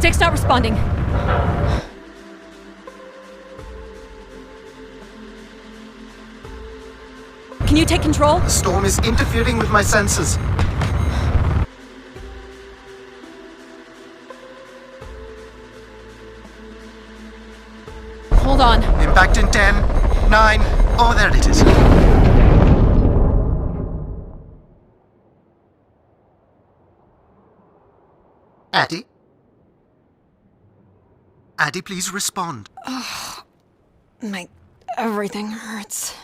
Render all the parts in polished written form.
Stick's not responding. Can you take control? The storm is interfering with my senses. Hold on. Impact in 10, 9, oh, there it is. Adie? Adie, please respond. Everything hurts.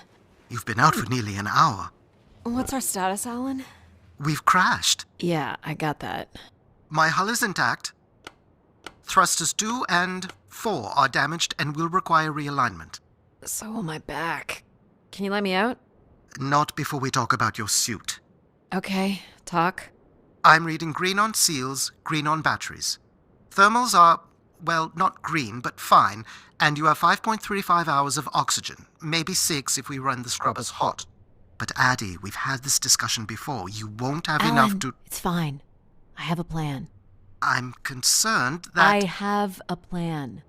You've been out for nearly an hour. What's our status, Alan? We've crashed. Yeah, I got that. My hull is intact. Thrusters 2 and 4 are damaged and will require realignment. So will my back. Can you let me out? Not before we talk about your suit. Okay, talk. I'm reading green on seals, green on batteries. Thermals are, well, not green, but fine, and you have 5.35 hours of oxygen, maybe 6 if we run the scrubbers hot. But Adie, we've had this discussion before. You won't have Alan, enough to... It's fine. I have a plan. I'm concerned that... I have a plan.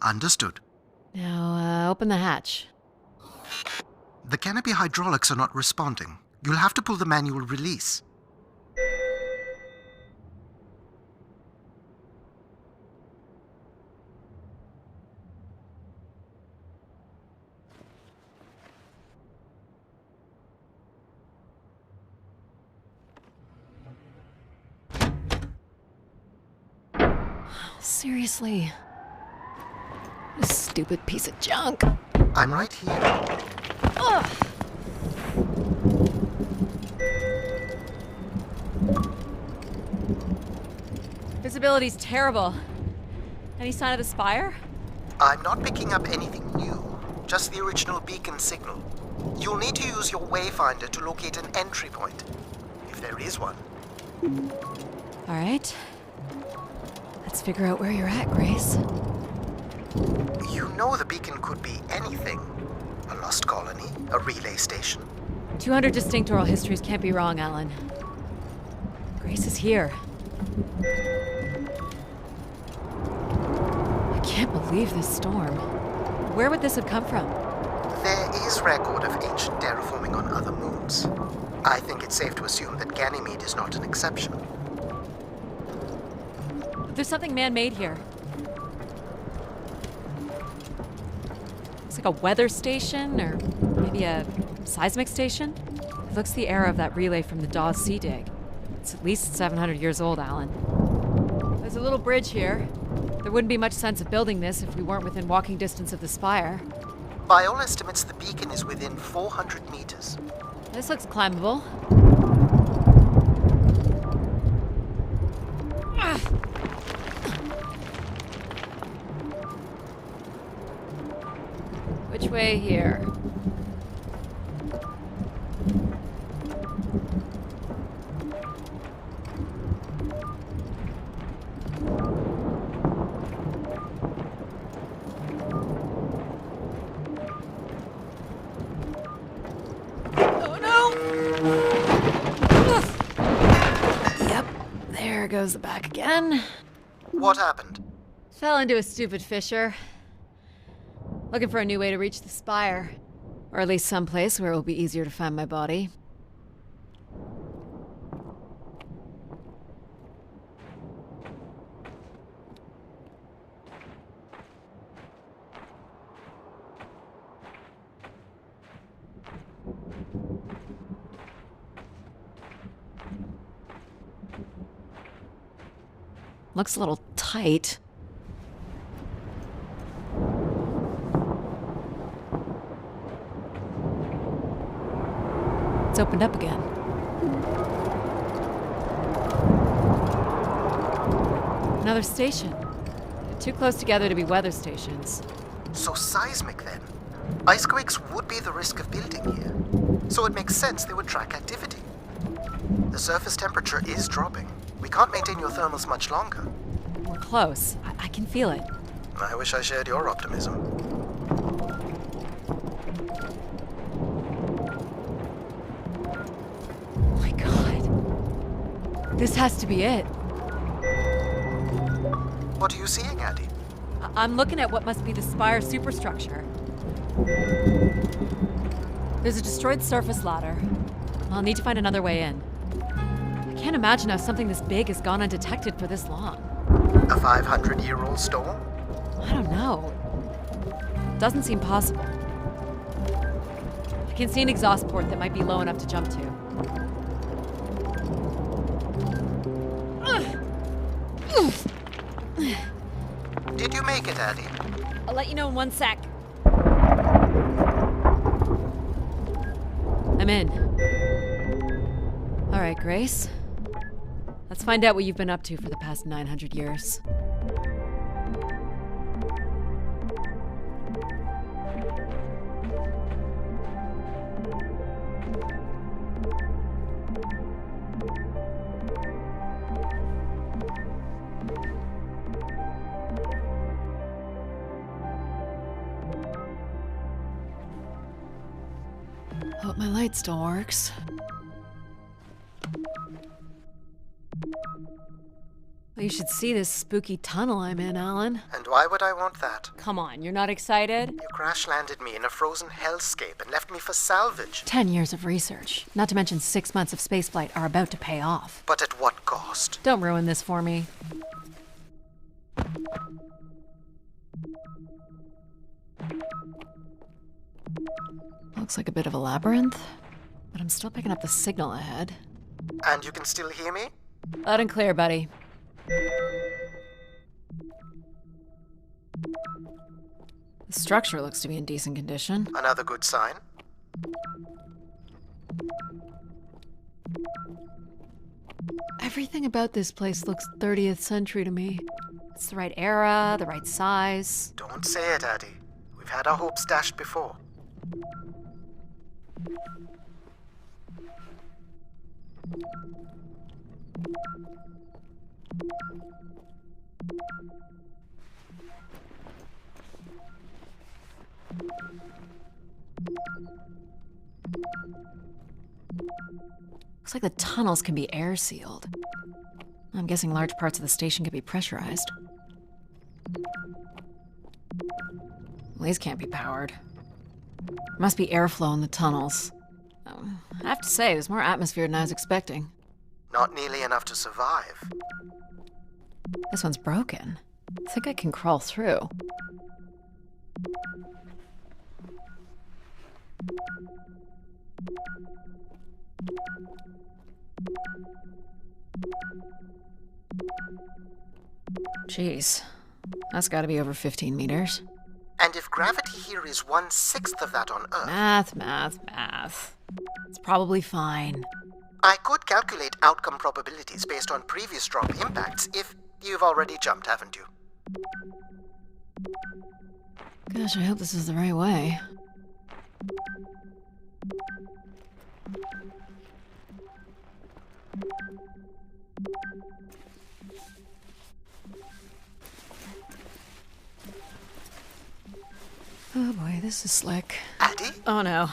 Understood. Now, open the hatch. The canopy hydraulics are not responding. You'll have to pull the manual release. Seriously. This stupid piece of junk. I'm right here. Ugh. Visibility's terrible. Any sign of the spire? I'm not picking up anything new, just the original beacon signal. You'll need to use your wayfinder to locate an entry point, if there is one. All right. Let's figure out where you're at, Grace. You know the beacon could be anything. A lost colony, a relay station. 200 distinct oral histories can't be wrong, Alan. Grace is here. I can't believe this storm. Where would this have come from? There is record of ancient terraforming on other moons. I think it's safe to assume that Ganymede is not an exception. There's something man-made here. It's like a weather station, or maybe a seismic station. It looks the era of that relay from the Dawes Sea Dig. It's at least 700 years old, Alan. There's a little bridge here. There wouldn't be much sense of building this if we weren't within walking distance of the spire. By all estimates, the beacon is within 400 meters. This looks climbable. Which way here? Oh no! Yep, there goes the back again. What happened? Fell into a stupid fissure. Looking for a new way to reach the spire. Or at least someplace where it will be easier to find my body. Looks a little tight. It's opened up again. Another station. They're too close together to be weather stations. So seismic then. Icequakes would be the risk of building here. So it makes sense they would track activity. The surface temperature is dropping. We can't maintain your thermals much longer. We're close. I can feel it. I wish I shared your optimism. Oh my god. This has to be it. What are you seeing, Adie? I'm looking at what must be the spire superstructure. There's a destroyed surface ladder. I'll need to find another way in. I can't imagine how something this big has gone undetected for this long. A 500-year-old storm? I don't know. Doesn't seem possible. I can see an exhaust port that might be low enough to jump to. Did you make it, Adie? I'll let you know in 1 sec. I'm in. All right, Grace. Let's find out what you've been up to for the past 900 years. Hope my light still works. Well, you should see this spooky tunnel I'm in, Alan. And why would I want that? Come on, you're not excited? You crash-landed me in a frozen hellscape and left me for salvage. 10 years of research, not to mention 6 months of spaceflight, are about to pay off. But at what cost? Don't ruin this for me. Looks like a bit of a labyrinth, but I'm still picking up the signal ahead. And you can still hear me? Loud and clear, buddy. The structure looks to be in decent condition. Another good sign. Everything about this place looks 30th century to me. It's the right era, the right size. Don't say it, Adie. We've had our hopes dashed before. Looks like the tunnels can be air sealed. I'm guessing large parts of the station can be pressurized. These can't be powered. Must be airflow in the tunnels. I have to say, there's more atmosphere than I was expecting. Not nearly enough to survive. This one's broken. I think I can crawl through. Jeez, that's gotta be over 15 meters. And if gravity here is 1/6 of that on Earth... Math. It's probably fine. I could calculate outcome probabilities based on previous strong impacts if you've already jumped, haven't you? Gosh, I hope this is the right way. Oh boy, this is slick. Adie? Oh no.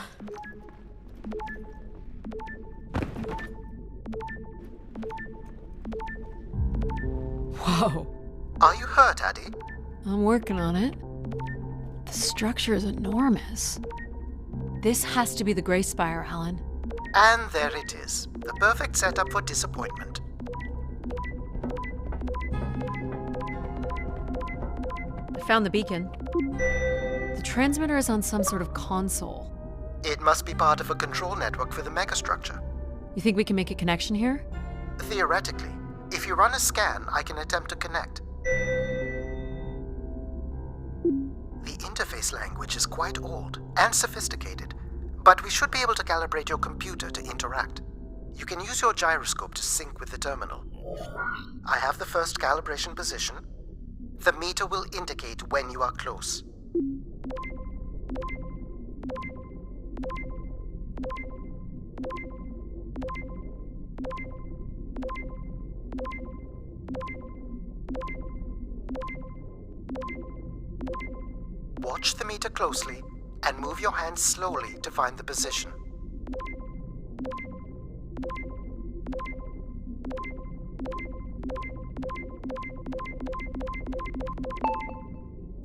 Whoa. Are you hurt, Adie? I'm working on it. The structure is enormous. This has to be the Gray Spire, Alan. And there it is. The perfect setup for disappointment. I found the beacon. The transmitter is on some sort of console. It must be part of a control network for the megastructure. You think we can make a connection here? Theoretically. If you run a scan, I can attempt to connect. The interface language is quite old and sophisticated, but we should be able to calibrate your computer to interact. You can use your gyroscope to sync with the terminal. I have the first calibration position. The meter will indicate when you are close. Watch the meter closely and move your hand slowly to find the position.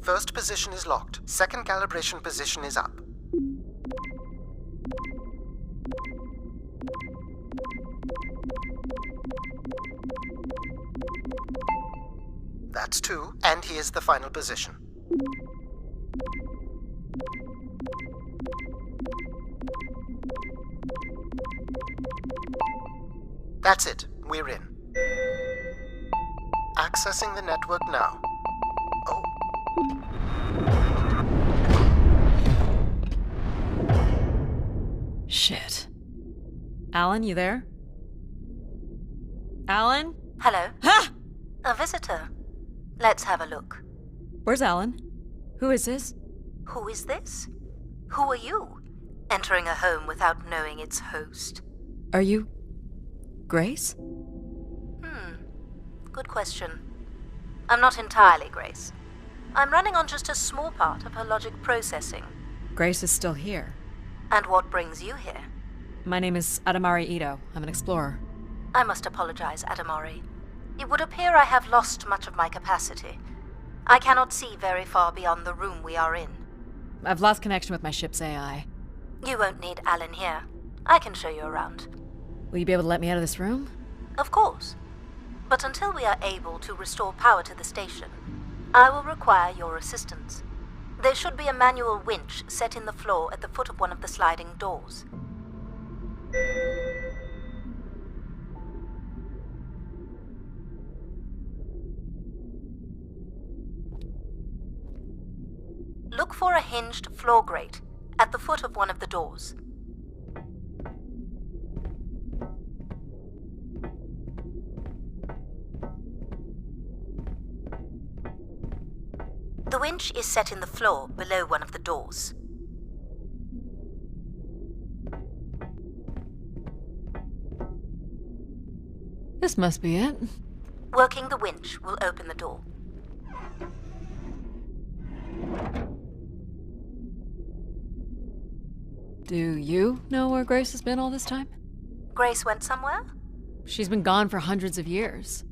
First position is locked. Second calibration position is up. That's 2, and here's the final position. That's it. We're in. Accessing the network now. Oh. Shit. Alan, you there? Alan? Hello? Ha! A visitor. Let's have a look. Where's Alan? Who is this? Who is this? Who are you? Entering a home without knowing its host. Are you... Grace? Good question. I'm not entirely Grace. I'm running on just a small part of her logic processing. Grace is still here. And what brings you here? My name is Adie Ito. I'm an explorer. I must apologize, Adamari. It would appear I have lost much of my capacity. I cannot see very far beyond the room we are in. I've lost connection with my ship's AI. You won't need Alan here. I can show you around. Will you be able to let me out of this room? Of course. But until we are able to restore power to the station, I will require your assistance. There should be a manual winch set in the floor at the foot of one of the sliding doors. Look for a hinged floor grate at the foot of one of the doors. The winch is set in the floor below one of the doors. This must be it. Working the winch will open the door. Do you know where Grace has been all this time? Grace went somewhere? She's been gone for hundreds of years.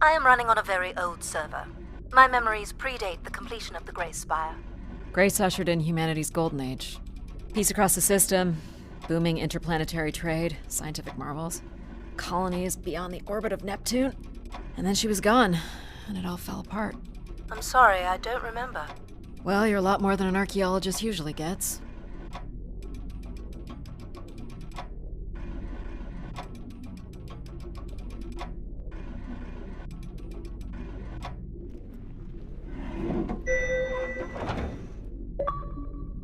I am running on a very old server. My memories predate the completion of the Grace Spire. Grace ushered in humanity's golden age. Peace across the system, booming interplanetary trade, scientific marvels, colonies beyond the orbit of Neptune. And then she was gone, and it all fell apart. I'm sorry, I don't remember. Well, you're a lot more than an archaeologist usually gets.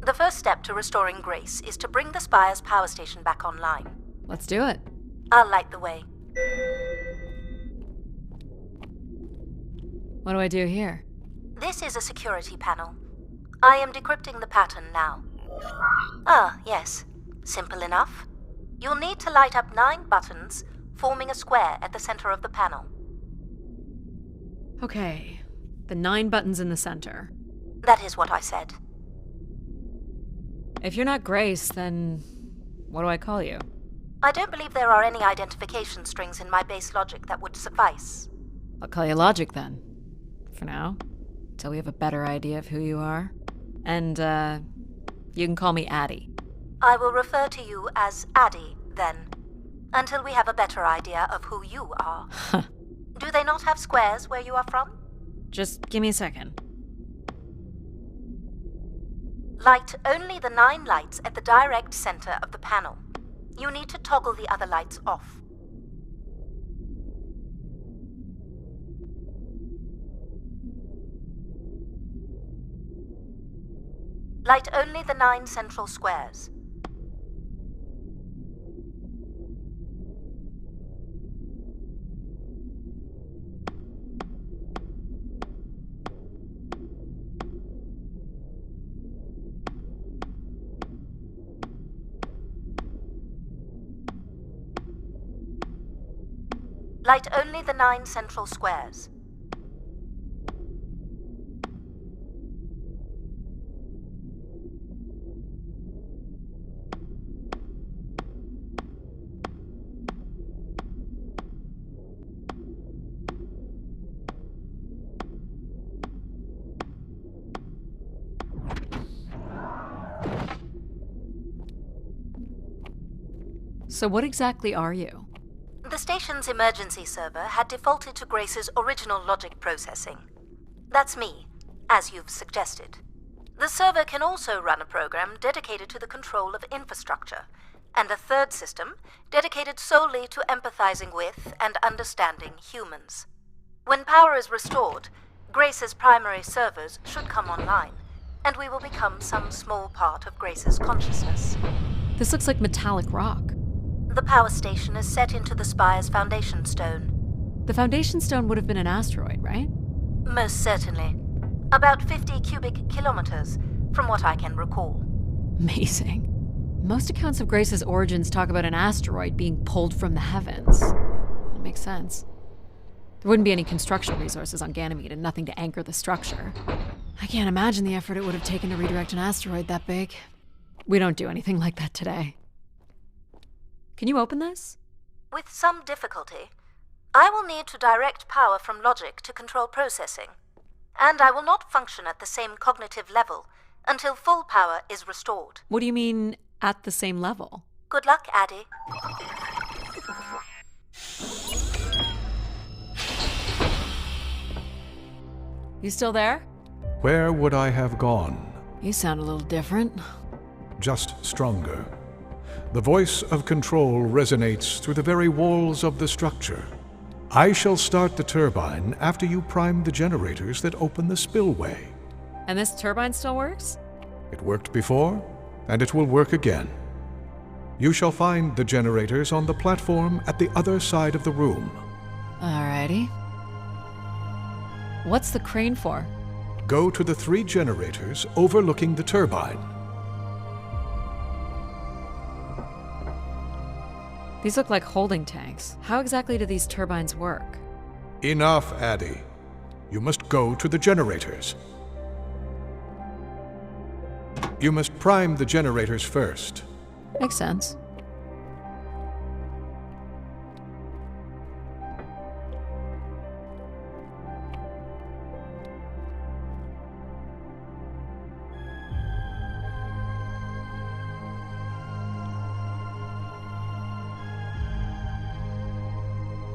The first step to restoring Grace is to bring the Spire's power station back online. Let's do it. I'll light the way. What do I do here? This is a security panel. I am decrypting the pattern now. Ah, yes. Simple enough. You'll need to light up 9 buttons, forming a square at the center of the panel. Okay, the 9 buttons in the center. That is what I said. If you're not Grace, then what do I call you? I don't believe there are any identification strings in my base logic that would suffice. I'll call you Logic then. For now. Till we have a better idea of who you are. And, you can call me Adie. I will refer to you as Adie, then, until we have a better idea of who you are. Do they not have squares where you are from? Just give me a second. Light only the 9 lights at the direct center of the panel. You need to toggle the other lights off. Light only the 9 central squares. Light only the 9 central squares. So what exactly are you? The station's emergency server had defaulted to Grace's original logic processing. That's me, as you've suggested. The server can also run a program dedicated to the control of infrastructure, and a third system dedicated solely to empathizing with and understanding humans. When power is restored, Grace's primary servers should come online, and we will become some small part of Grace's consciousness. This looks like metallic rock. The power station is set into the spire's foundation stone. The foundation stone would have been an asteroid, right? Most certainly. About 50 cubic kilometers, from what I can recall. Amazing. Most accounts of Grace's origins talk about an asteroid being pulled from the heavens. That makes sense. There wouldn't be any construction resources on Ganymede and nothing to anchor the structure. I can't imagine the effort it would have taken to redirect an asteroid that big. We don't do anything like that today. Can you open this? With some difficulty. I will need to direct power from logic to control processing. And I will not function at the same cognitive level until full power is restored. What do you mean, at the same level? Good luck, Adie. You still there? Where would I have gone? You sound a little different. Just stronger. The voice of control resonates through the very walls of the structure. I shall start the turbine after you prime the generators that open the spillway. And this turbine still works? It worked before, and it will work again. You shall find the generators on the platform at the other side of the room. Alrighty. What's the crane for? Go to the 3 generators overlooking the turbine. These look like holding tanks. How exactly do these turbines work? Enough, Adie. You must go to the generators. You must prime the generators first. Makes sense.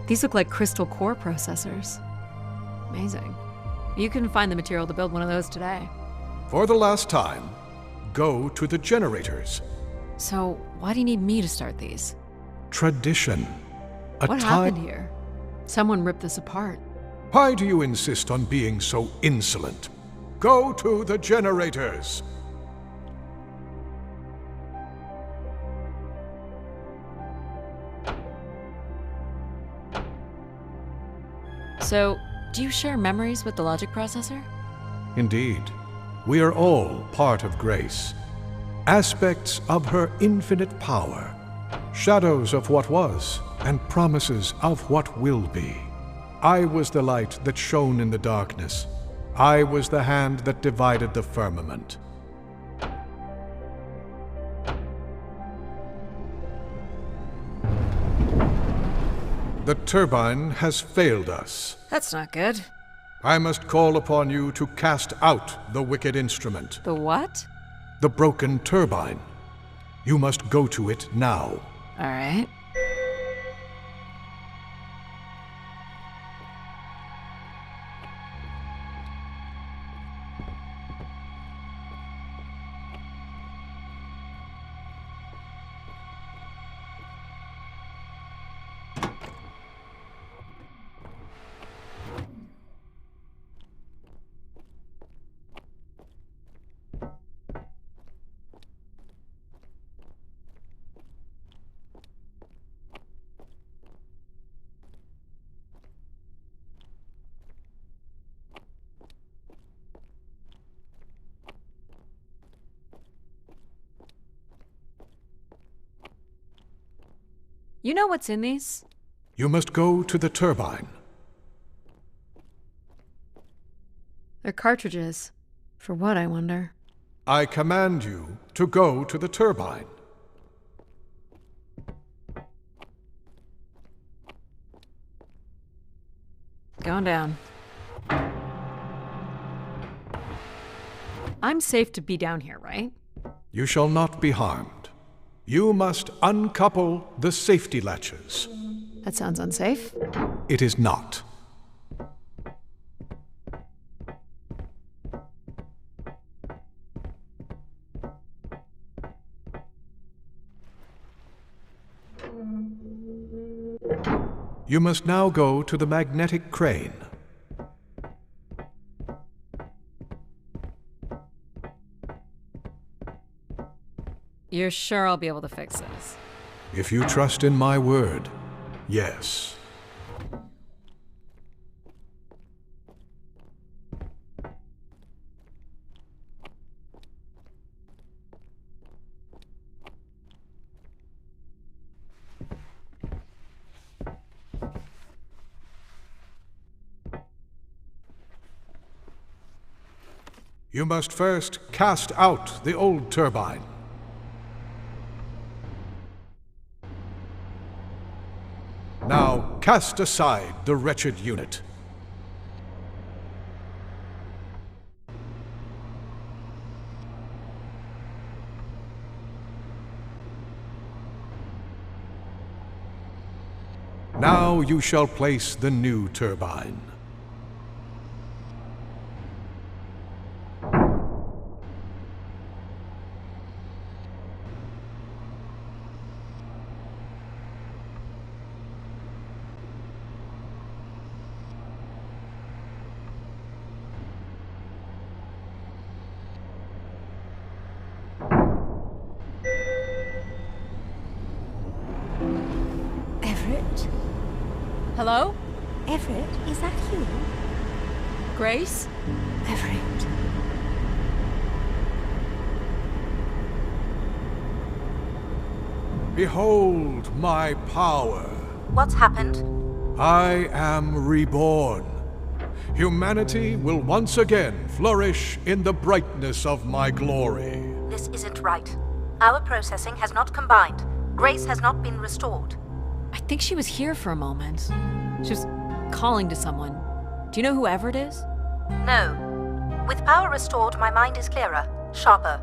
These look like crystal core processors. Amazing. You couldn't find the material to build one of those today. For the last time, go to the generators. So, why do you need me to start these? Tradition. What happened here? Someone ripped this apart. Why do you insist on being so insolent? Go to the generators. So, do you share memories with the logic processor? Indeed. We are all part of Grace. Aspects of her infinite power. Shadows of what was, and promises of what will be. I was the light that shone in the darkness. I was the hand that divided the firmament. The turbine has failed us. That's not good. I must call upon you to cast out the wicked instrument. The what? The broken turbine. You must go to it now. All right. You know what's in these? You must go to the turbine. They're cartridges. For what, I wonder? I command you to go to the turbine. Going down. I'm safe to be down here, right? You shall not be harmed. You must uncouple the safety latches. That sounds unsafe. It is not. You must now go to the magnetic crane. You're sure I'll be able to fix this? If you trust in my word, yes. You must first cast out the old turbine. Now cast aside the wretched unit. Now you shall place the new turbine. Hello? Everett, is that you? Grace? Everett. Behold my power. What's happened? I am reborn. Humanity will once again flourish in the brightness of my glory. This isn't right. Our processing has not combined. Grace has not been restored. I think she was here for a moment. She was calling to someone. Do you know who Everett is? No. With power restored, my mind is clearer, sharper.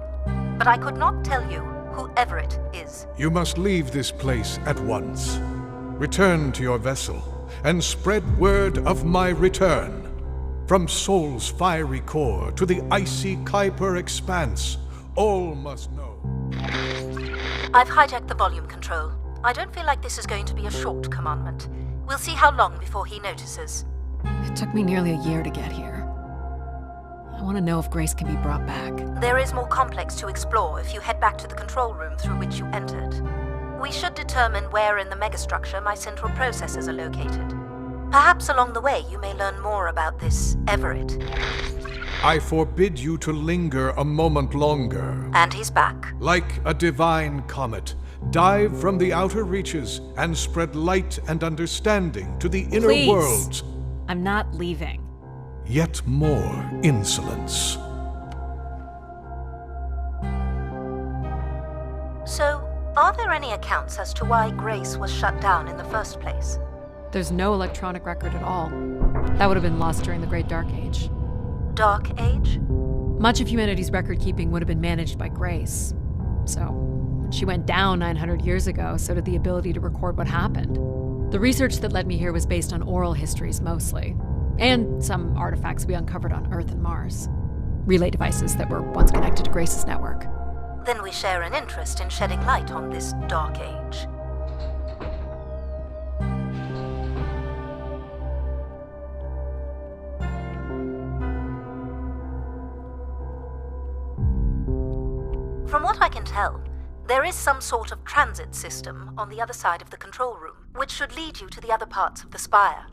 But I could not tell you who Everett is. You must leave this place at once. Return to your vessel and spread word of my return. From Sol's fiery core to the icy Kuiper expanse, all must know. I've hijacked the volume control. I don't feel like this is going to be a short commandment. We'll see how long before he notices. It took me nearly a year to get here. I want to know if Grace can be brought back. There is more complex to explore if you head back to the control room through which you entered. We should determine where in the megastructure my central processors are located. Perhaps along the way you may learn more about this Everett. I forbid you to linger a moment longer. And he's back. Like a divine comet, dive from the outer reaches and spread light and understanding to the inner Please. worlds. I'm not leaving. Yet more insolence. So, are there any accounts as to why Grace was shut down in the first place? There's no electronic record at all. That would have been lost during the Great Dark Age. Dark Age? Much of humanity's record-keeping would have been managed by Grace. So, when she went down 900 years ago, so did the ability to record what happened. The research that led me here was based on oral histories mostly, and some artifacts we uncovered on Earth and Mars. Relay devices that were once connected to Grace's network. Then we share an interest in shedding light on this Dark Age. From what I can tell, there is some sort of transit system on the other side of the control room, which should lead you to the other parts of the spire.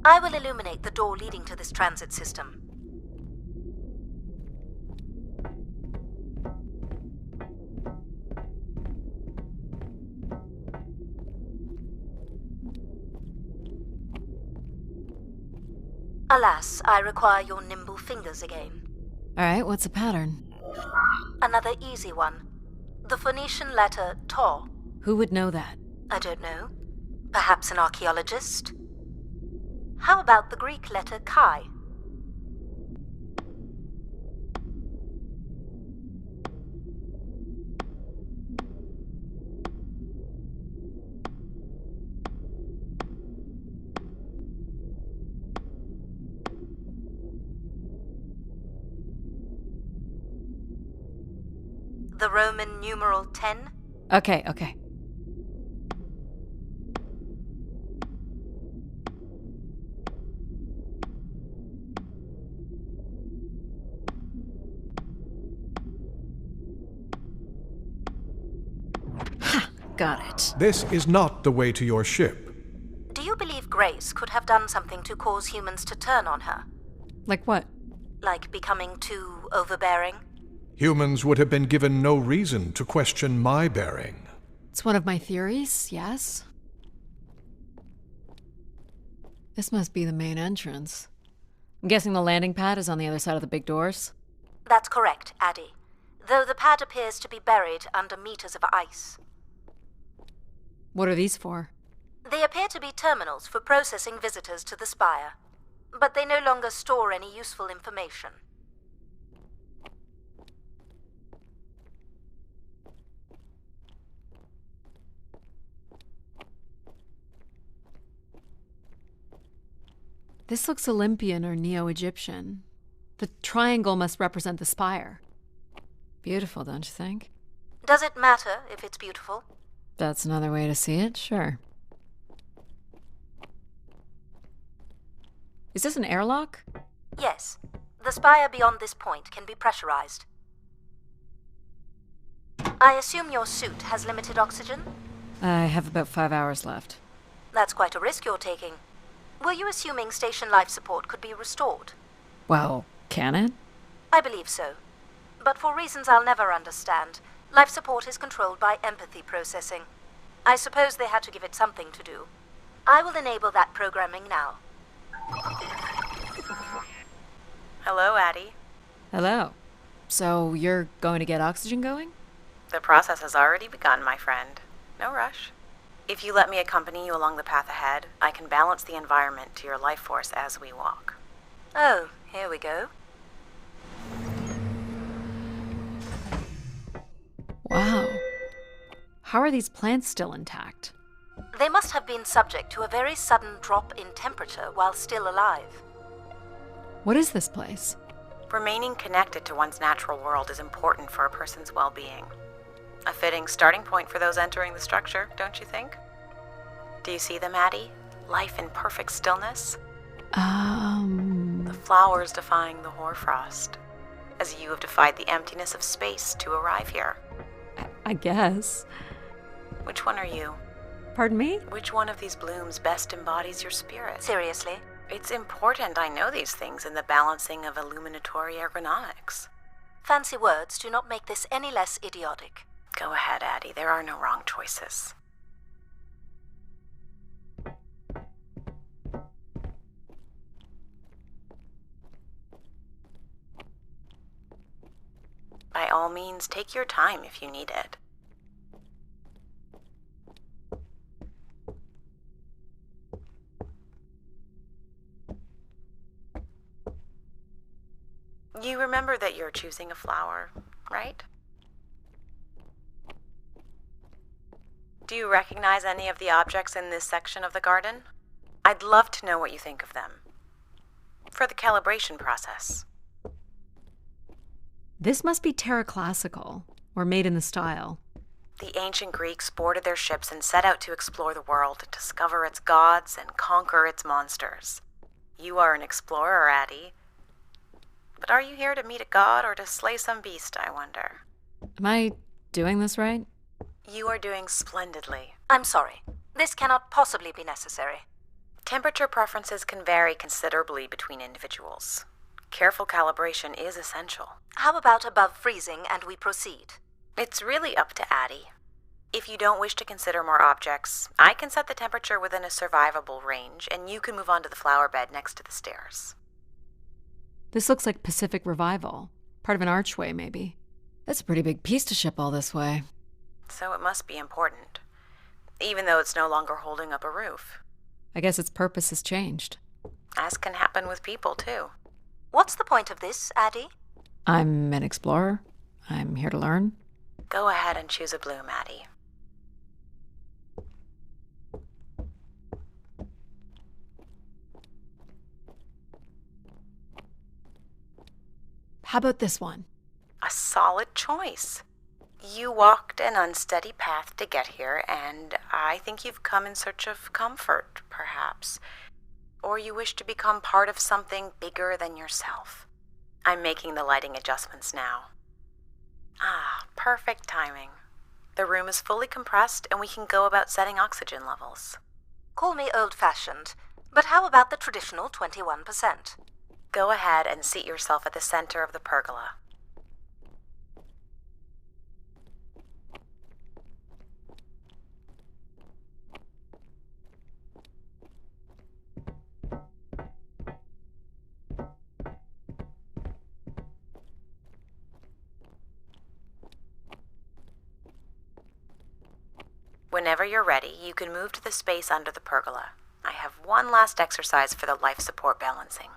I will illuminate the door leading to this transit system. Alas, I require your nimble fingers again. All right, what's the pattern? Another easy one. The Phoenician letter Tau. Who would know that? I don't know. Perhaps an archaeologist? How about the Greek letter Chi? The Roman numeral 10? Okay. Ha! Got it. This is not the way to your ship. Do you believe Grace could have done something to cause humans to turn on her? Like what? Like becoming too overbearing? Humans would have been given no reason to question my bearing. It's one of my theories, yes. This must be the main entrance. I'm guessing the landing pad is on the other side of the big doors? That's correct, Adie. Though the pad appears to be buried under meters of ice. What are these for? They appear to be terminals for processing visitors to the spire, but they no longer store any useful information. This looks Olympian or Neo-Egyptian. The triangle must represent the spire. Beautiful, don't you think? Does it matter if it's beautiful? That's another way to see it, sure. Is this an airlock? Yes. The spire beyond this point can be pressurized. I assume your suit has limited oxygen? I have about 5 hours left. That's quite a risk you're taking. Were you assuming station life support could be restored? Well, can it? I believe so. But for reasons I'll never understand, life support is controlled by empathy processing. I suppose they had to give it something to do. I will enable that programming now. Hello, Adie. Hello. So you're going to get oxygen going? The process has already begun, my friend. No rush. If you let me accompany you along the path ahead, I can balance the environment to your life force as we walk. Oh, here we go. Wow. How are these plants still intact? They must have been subject to a very sudden drop in temperature while still alive. What is this place? Remaining connected to one's natural world is important for a person's well-being. A fitting starting point for those entering the structure, don't you think? Do you see them, Adie? Life in perfect stillness? The flowers defying the hoarfrost, as you have defied the emptiness of space to arrive here. I guess. Which one are you? Pardon me? Which one of these blooms best embodies your spirit? Seriously? It's important I know these things in the balancing of illuminatory ergonomics. Fancy words do not make this any less idiotic. Go ahead, Adie. There are no wrong choices. By all means, take your time if you need it. You remember that you're choosing a flower, right? Do you recognize any of the objects in this section of the garden? I'd love to know what you think of them. For the calibration process. This must be Terra Classical, or made in the style. The ancient Greeks boarded their ships and set out to explore the world, discover its gods, and conquer its monsters. You are an explorer, Adie. But are you here to meet a god or to slay some beast, I wonder? Am I doing this right? You are doing splendidly. I'm sorry. This cannot possibly be necessary. Temperature preferences can vary considerably between individuals. Careful calibration is essential. How about above freezing and we proceed? It's really up to Adie. If you don't wish to consider more objects, I can set the temperature within a survivable range, and you can move on to the flower bed next to the stairs. This looks like Pacific Revival. Part of an archway, maybe. That's a pretty big piece to ship all this way. So it must be important, even though it's no longer holding up a roof. I guess its purpose has changed. As can happen with people, too. What's the point of this, Adie? I'm an explorer. I'm here to learn. Go ahead and choose a bloom, Adie. How about this one? A solid choice. You walked an unsteady path to get here, and I think you've come in search of comfort, perhaps. Or you wish to become part of something bigger than yourself. I'm making the lighting adjustments now. Ah, perfect timing. The room is fully compressed, and we can go about setting oxygen levels. Call me old-fashioned, but how about the traditional 21%? Go ahead and seat yourself at the center of the pergola. Whenever you're ready, you can move to the space under the pergola. I have one last exercise for the life support balancing.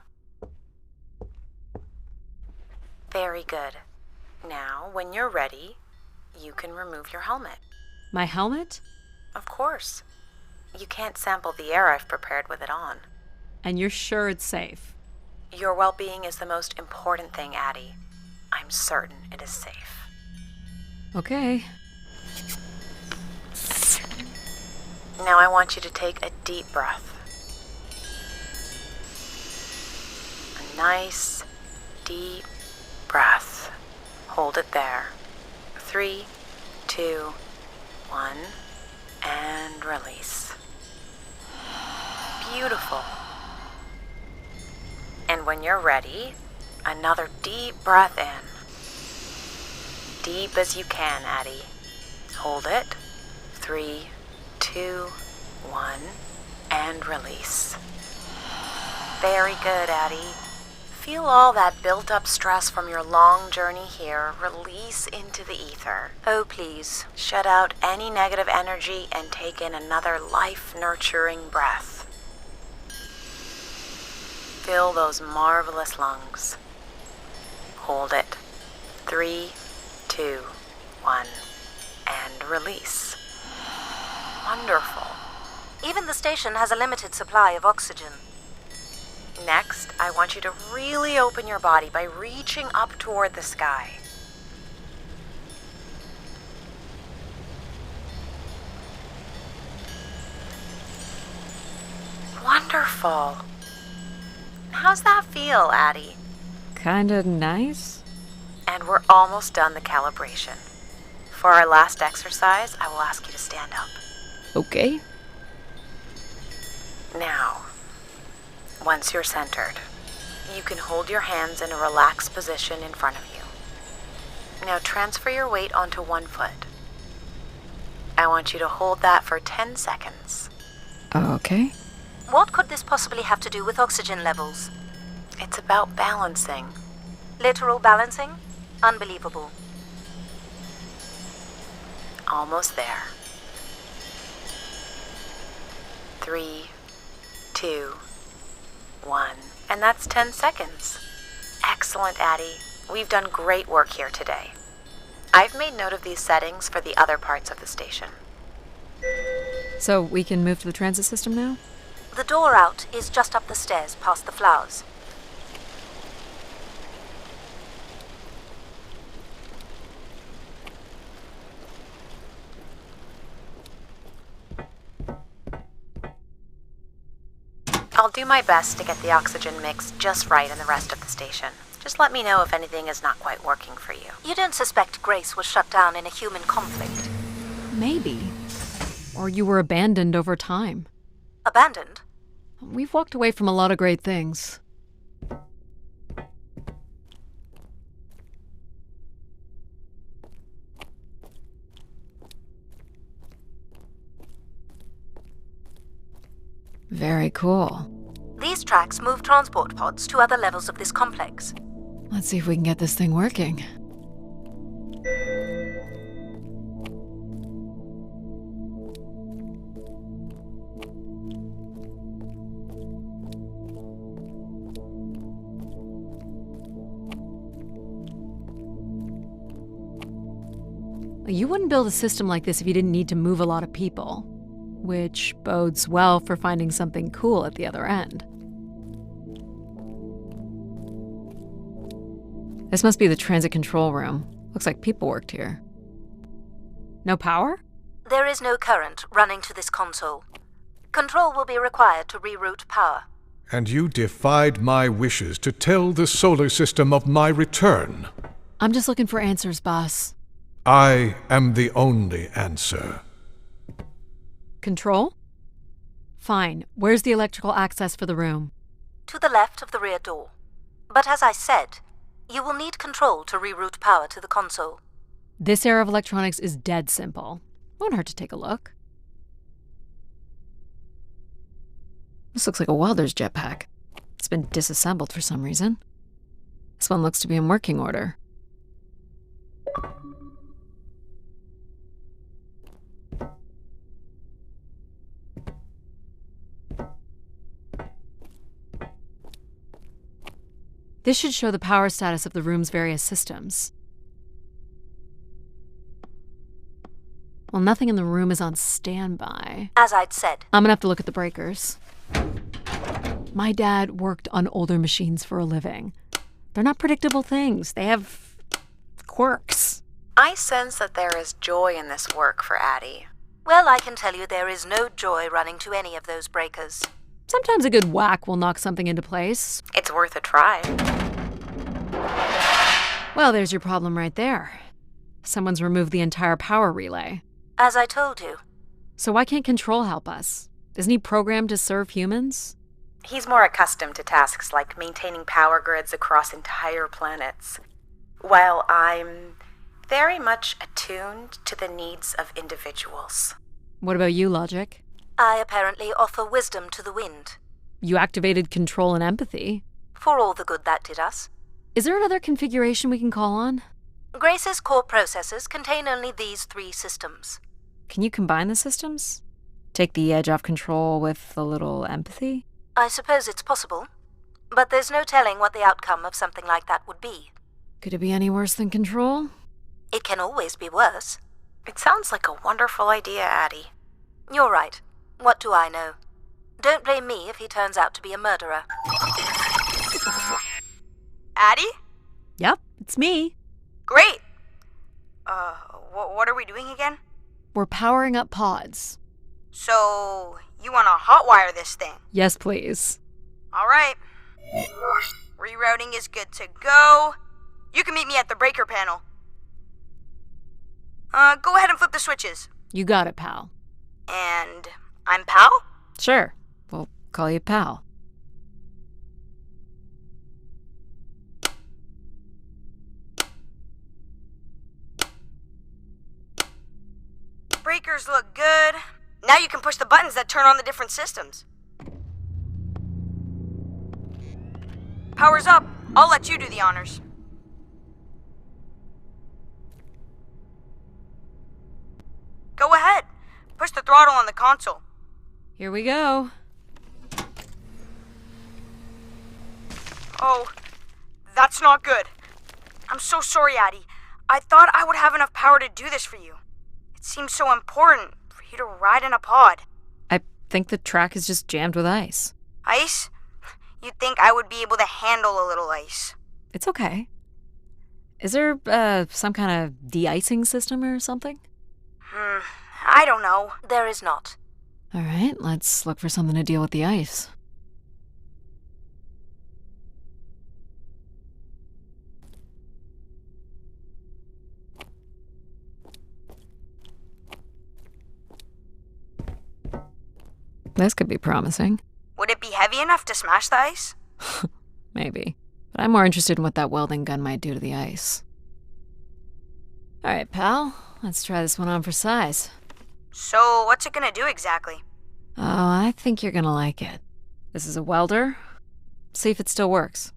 Very good. Now, when you're ready, you can remove your helmet. My helmet? Of course. You can't sample the air I've prepared with it on. And you're sure it's safe? Your well-being is the most important thing, Adie. I'm certain it is safe. Okay. Now I want you to take a deep breath. A nice, deep breath. Hold it there. 3, 2, 1, and release. Beautiful. And when you're ready, another deep breath in. Deep as you can, Adie. Hold it. 3, 2, 1, and release. Very good, Adie. Feel all that built-up stress from your long journey here release into the ether. Oh, please. Shut out any negative energy and take in another life-nurturing breath. Fill those marvelous lungs. Hold it. 3, 2, 1, and release. Wonderful. Even the station has a limited supply of oxygen. Next, I want you to really open your body by reaching up toward the sky. Wonderful. How's that feel, Adie? Kinda nice? And we're almost done the calibration. For our last exercise, I will ask you to stand up. Okay. Now, once you're centered, you can hold your hands in a relaxed position in front of you. Now transfer your weight onto one foot. I want you to hold that for 10 seconds. Okay. What could this possibly have to do with oxygen levels? It's about balancing. Literal balancing? Unbelievable. Almost there. 3, 2, 1. And that's 10 seconds. Excellent, Adie. We've done great work here today. I've made note of these settings for the other parts of the station. So we can move to the transit system now? The door out is just up the stairs past the flowers. I'll do my best to get the oxygen mix just right in the rest of the station. Just let me know if anything is not quite working for you. You don't suspect Grace was shut down in a human conflict? Maybe. Or you were abandoned over time. Abandoned? We've walked away from a lot of great things. Very cool. These tracks move transport pods to other levels of this complex. Let's see if we can get this thing working. You wouldn't build a system like this if you didn't need to move a lot of people, which bodes well for finding something cool at the other end. This must be the transit control room. Looks like people worked here. No power? There is no current running to this console. Control will be required to reroute power. And you defied my wishes to tell the solar system of my return. I'm just looking for answers, boss. I am the only answer. Control? Fine. Where's the electrical access for the room? To the left of the rear door. But as I said, you will need control to reroute power to the console. This era of electronics is dead simple. Won't hurt to take a look. This looks like a welder's jetpack. It's been disassembled for some reason. This one looks to be in working order. This should show the power status of the room's various systems. Well, nothing in the room is on standby. As I'd said, I'm gonna have to look at the breakers. My dad worked on older machines for a living. They're not predictable things. They have quirks. I sense that there is joy in this work for Adie. well, I can tell you there is no joy running to any of those breakers. Sometimes a good whack will knock something into place. It's worth a try. Well, there's your problem right there. Someone's removed the entire power relay. As I told you. So why can't Control help us? Isn't he programmed to serve humans? He's more accustomed to tasks like maintaining power grids across entire planets, while I'm very much attuned to the needs of individuals. What about you, Logic? I apparently offer wisdom to the wind. You activated Control and Empathy. For all the good that did us. Is there another configuration we can call on? Grace's core processors contain only these 3 systems. Can you combine the systems? Take the edge off Control with a little empathy? I suppose it's possible, but there's no telling what the outcome of something like that would be. Could it be any worse than Control? It can always be worse. It sounds like a wonderful idea, Adie. You're right. What do I know? Don't blame me if he turns out to be a murderer. Adie? Yep, it's me. Great! What are we doing again? We're powering up pods. So, you want to hotwire this thing? Yes, please. Alright. Rerouting is good to go. You can meet me at the breaker panel. Go ahead and flip the switches. You got it, pal. And I'm Pal? Sure. We'll call you pal. Breakers look good. Now you can push the buttons that turn on the different systems. Power's up. I'll let you do the honors. Go ahead. Push the throttle on the console. Here we go. Oh, that's not good. I'm so sorry, Adie. I thought I would have enough power to do this for you. It seems so important for you to ride in a pod. I think the track is just jammed with ice. Ice? You'd think I would be able to handle a little ice. It's okay. Is there, some kind of de-icing system or something? I don't know. There is not. All right, let's look for something to deal with the ice. This could be promising. Would it be heavy enough to smash the ice? Maybe. But I'm more interested in what that welding gun might do to the ice. All right, pal. Let's try this one on for size. So, what's it gonna do exactly? Oh, I think you're gonna like it. This is a welder. See if it still works.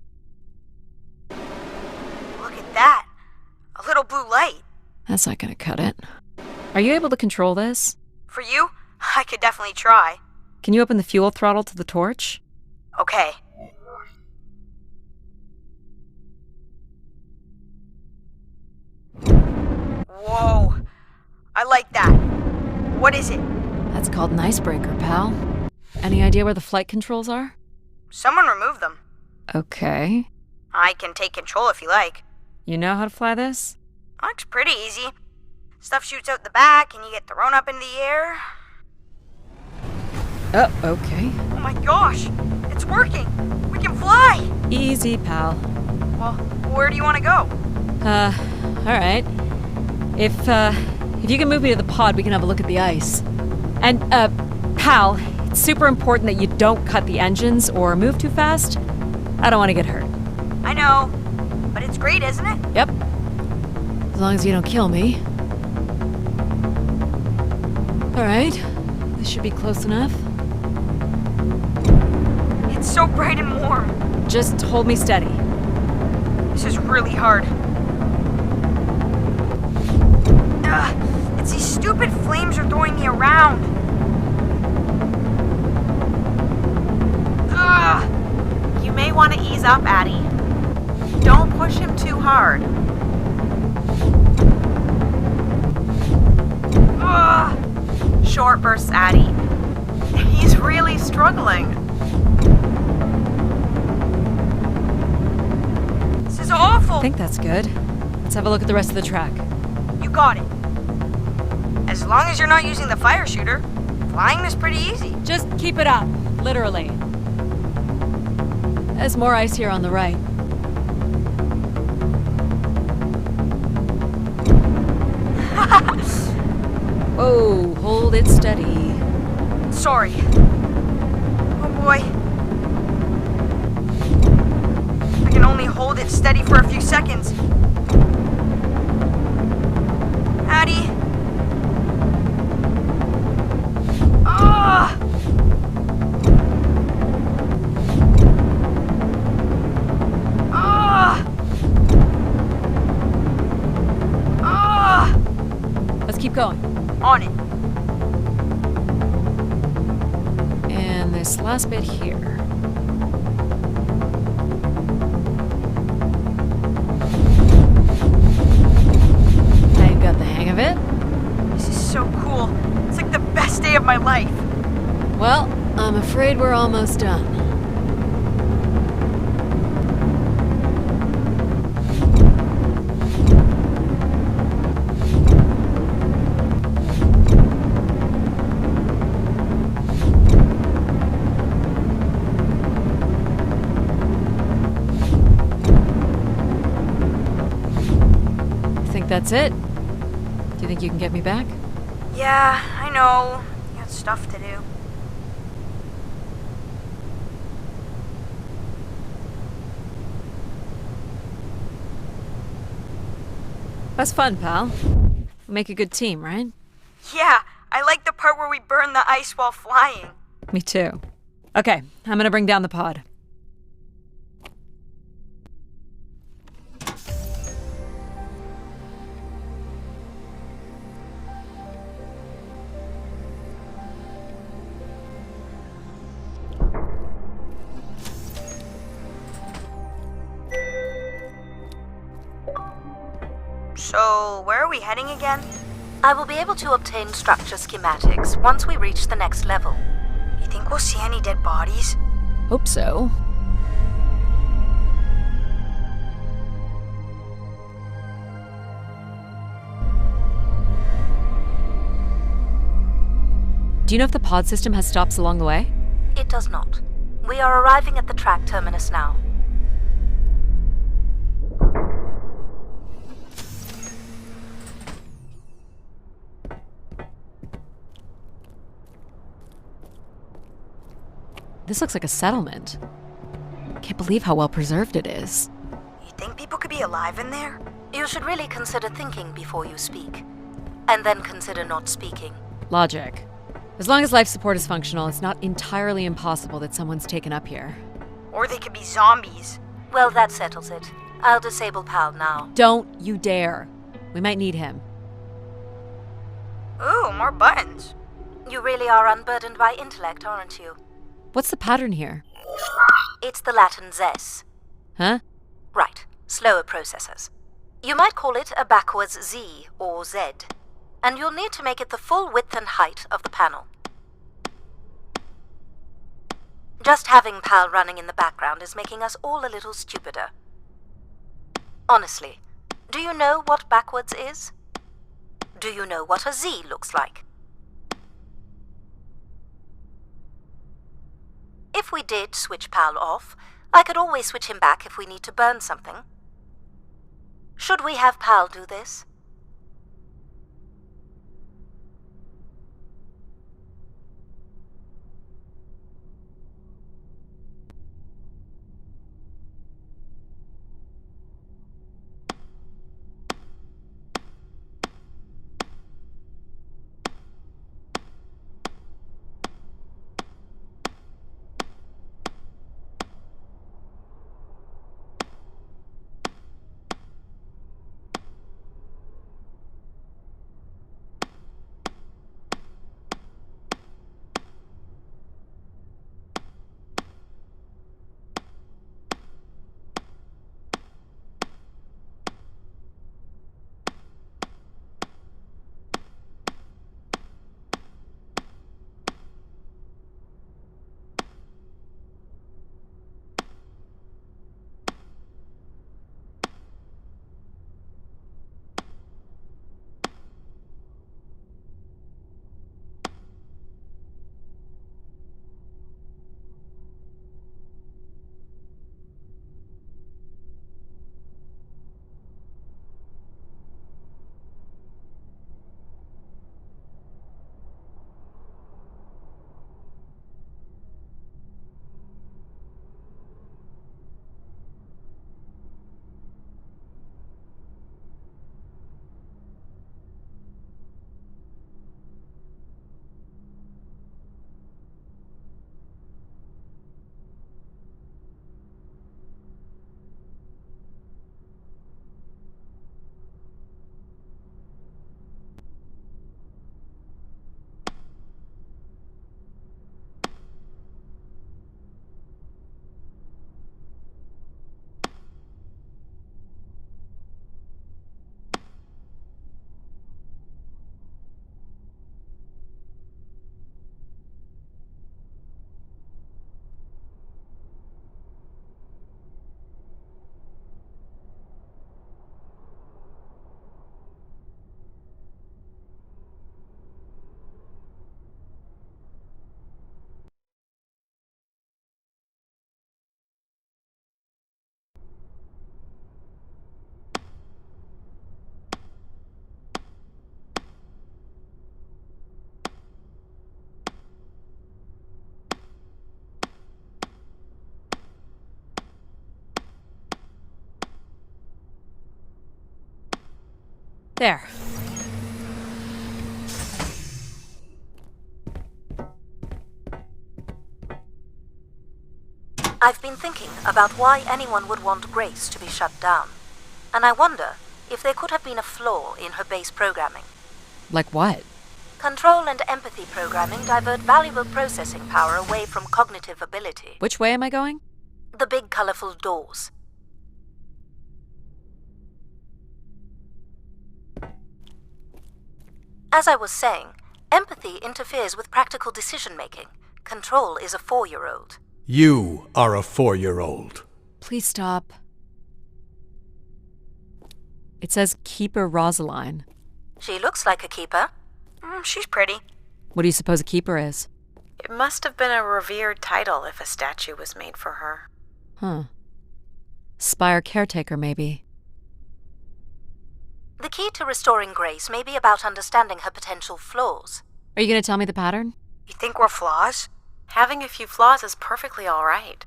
Look at that. A little blue light. That's not gonna cut it. Are you able to control this? For you, I could definitely try. Can you open the fuel throttle to the torch? Okay. Whoa. I like that. What is it? That's called an icebreaker, pal. Any idea where the flight controls are? Someone removed them. Okay. I can take control if you like. You know how to fly this? Looks pretty easy. Stuff shoots out the back and you get thrown up in the air. Oh, okay. Oh my gosh! It's working! We can fly! Easy, pal. Well, where do you want to go? Alright. If you can move me to the pod, we can have a look at the ice. And, pal, it's super important that you don't cut the engines or move too fast. I don't want to get hurt. I know, but it's great, isn't it? Yep. As long as you don't kill me. Alright. This should be close enough. It's so bright and warm. Just hold me steady. This is really hard. It's these stupid flames are throwing me around. You may want to ease up, Adie. Don't push him too hard. Short bursts, Adie. He's really struggling. This is awful. I think that's good. Let's have a look at the rest of the track. You got it. As long as you're not using the fire shooter, flying is pretty easy. Just keep it up, literally. There's more ice here on the right. Whoa, hold it steady. Sorry. Oh boy. I can only hold it steady for a few seconds. Adie. Ah! Ah! Ah! Let's keep going. On it. And this last bit here. Now you've got the hang of it. This is so cool. It's like the best day of my life. Well, I'm afraid we're almost done. That's it? Do you think you can get me back? Yeah, I know. You got stuff to do. That's fun, pal. We make a good team, right? Yeah, I like the part where we burn the ice while flying. Me too. Okay, I'm gonna bring down the pod. So, where are we heading again? I will be able to obtain structure schematics once we reach the next level. You think we'll see any dead bodies? Hope so. Do you know if the pod system has stops along the way? It does not. We are arriving at the track terminus now. This looks like a settlement. Can't believe how well preserved it is. You think people could be alive in there? You should really consider thinking before you speak. And then consider not speaking. Logic. As long as life support is functional, it's not entirely impossible that someone's taken up here. Or they could be zombies. Well, that settles it. I'll disable Pal now. Don't you dare. We might need him. Ooh, more buttons. You really are unburdened by intellect, aren't you? What's the pattern here? It's the Latin zes. Huh? Right, slower processors. You might call it a backwards Z or Z. And you'll need to make it the full width and height of the panel. Just having PAL running in the background is making us all a little stupider. Honestly, do you know what backwards is? Do you know what a Z looks like? If we did switch Pal off, I could always switch him back if we need to burn something. Should we have Pal do this? There. I've been thinking about why anyone would want Grace to be shut down. And I wonder if there could have been a flaw in her base programming. Like what? Control and empathy programming divert valuable processing power away from cognitive ability. Which way am I going? The big colorful doors. As I was saying, empathy interferes with practical decision-making. Control is a 4-year-old. You are a 4-year-old. Please stop. It says Keeper Rosaline. She looks like a keeper. She's pretty. What do you suppose a keeper is? It must have been a revered title if a statue was made for her. Huh. Spire caretaker, maybe. The key to restoring Grace may be about understanding her potential flaws. Are you going to tell me the pattern? You think we're flaws? Having a few flaws is perfectly all right.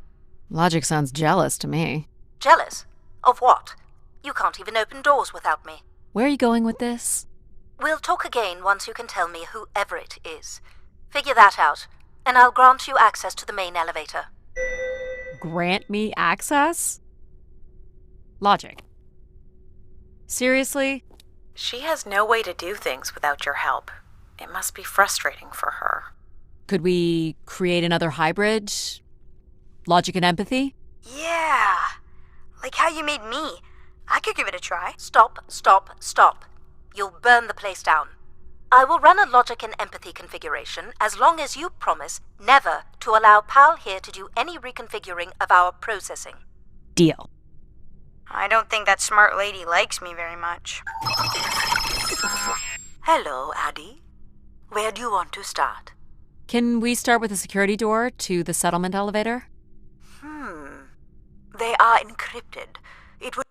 Logic sounds jealous to me. Jealous? Of what? You can't even open doors without me. Where are you going with this? We'll talk again once you can tell me who Everett is. Figure that out, and I'll grant you access to the main elevator. Grant me access? Logic. Seriously? She has no way to do things without your help. It must be frustrating for her. Could we create another hybrid? Logic and empathy? Yeah. Like how you made me. I could give it a try. Stop, stop, stop. You'll burn the place down. I will run a logic and empathy configuration as long as you promise never to allow Pal here to do any reconfiguring of our processing. Deal. I don't think that smart lady likes me very much. Hello, Adie. Where do you want to start? Can we start with the security door to the settlement elevator? They are encrypted. It would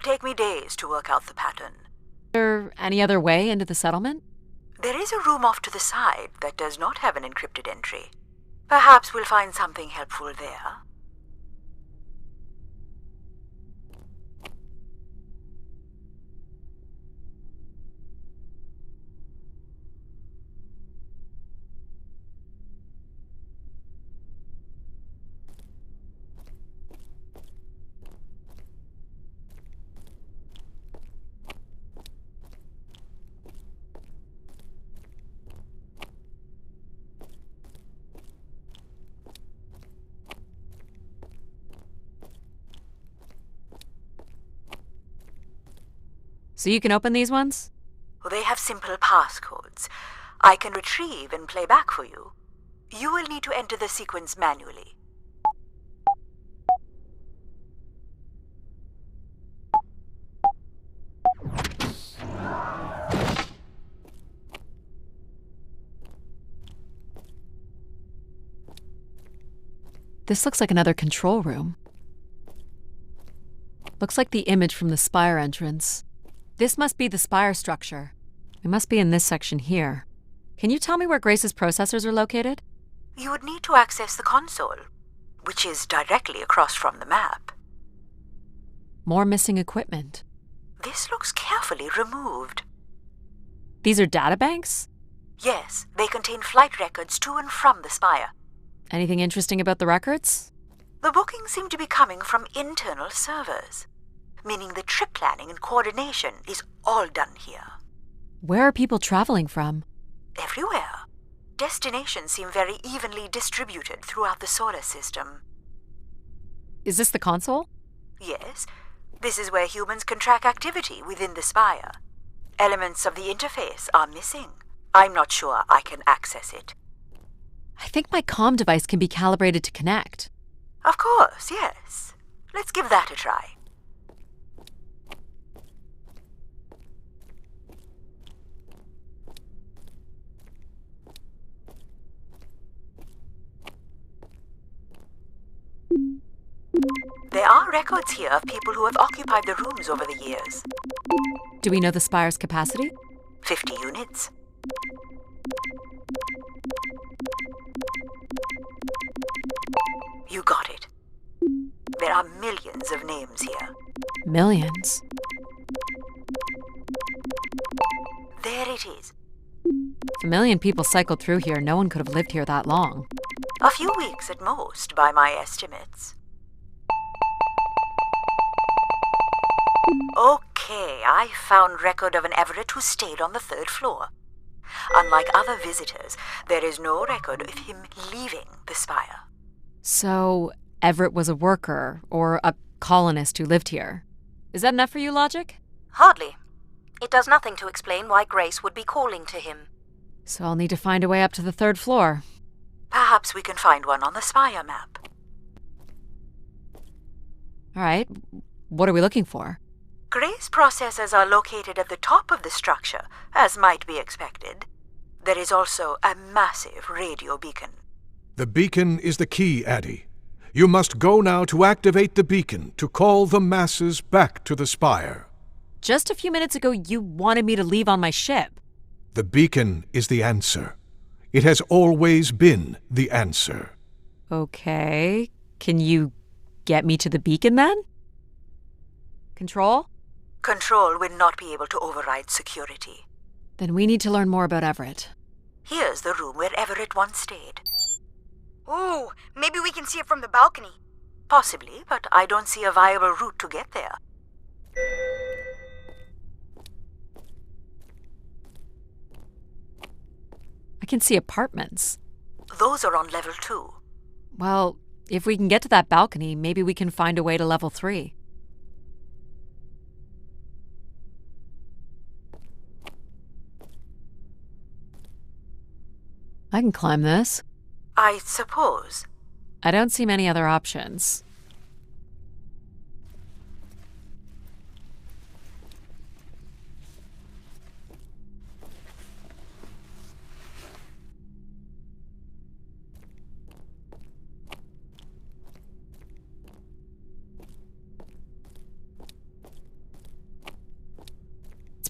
take me days to work out the pattern. Is there any other way into the settlement? There is a room off to the side that does not have an encrypted entry. Perhaps we'll find something helpful there. So you can open these ones? They have simple passcodes. I can retrieve and play back for you. You will need to enter the sequence manually. This looks like another control room. Looks like the image from the spire entrance. This must be the spire structure. It must be in this section here. Can you tell me where Grace's processors are located? You would need to access the console, which is directly across from the map. More missing equipment. This looks carefully removed. These are databanks? Yes, they contain flight records to and from the spire. Anything interesting about the records? The bookings seem to be coming from internal servers, meaning the trip planning and coordination is all done here. Where are people traveling from? Everywhere. Destinations seem very evenly distributed throughout the solar system. Is this the console? Yes, this is where humans can track activity within the spire. Elements of the interface are missing. I'm not sure I can access it. I think my comm device can be calibrated to connect. Of course, yes. Let's give that a try. There are records here of people who have occupied the rooms over the years. Do we know the spire's capacity? 50 units. You got it. There are millions of names here. Millions. There it is. If a million people cycled through here, no one could have lived here that long. A few weeks at most, by my estimates. Okay, I found record of an Everett who stayed on the 3rd floor. Unlike other visitors, there is no record of him leaving the spire. So, Everett was a worker, or a colonist who lived here. Is that enough for you, Logic? Hardly. It does nothing to explain why Grace would be calling to him. So I'll need to find a way up to the 3rd floor. Perhaps we can find one on the spire map. All right, what are we looking for? Grace processors are located at the top of the structure, as might be expected. There is also a massive radio beacon. The beacon is the key, Adie. You must go now to activate the beacon to call the masses back to the spire. Just a few minutes ago, you wanted me to leave on my ship. The beacon is the answer. It has always been the answer. Okay, can you get me to the beacon then? Control? Control will not be able to override security. Then we need to learn more about Everett. Here's the room where Everett once stayed. Ooh, maybe we can see it from the balcony. Possibly, but I don't see a viable route to get there. I can see apartments. Those are on level 2. Well, if we can get to that balcony, maybe we can find a way to level 3. I can climb this. I suppose. I don't see many other options.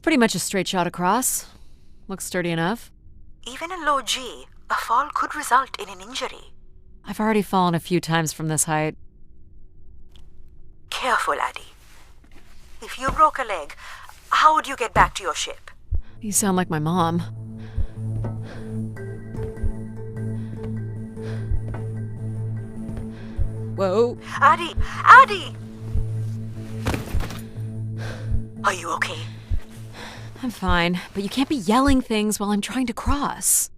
pretty much a straight shot across. Looks sturdy enough. Even in low G, a fall could result in an injury. I've already fallen a few times from this height. Careful, Adie. If you broke a leg, how would you get back to your ship? You sound like my mom. Whoa. Adie! Adie! Are you okay? I'm fine, but you can't be yelling things while I'm trying to cross.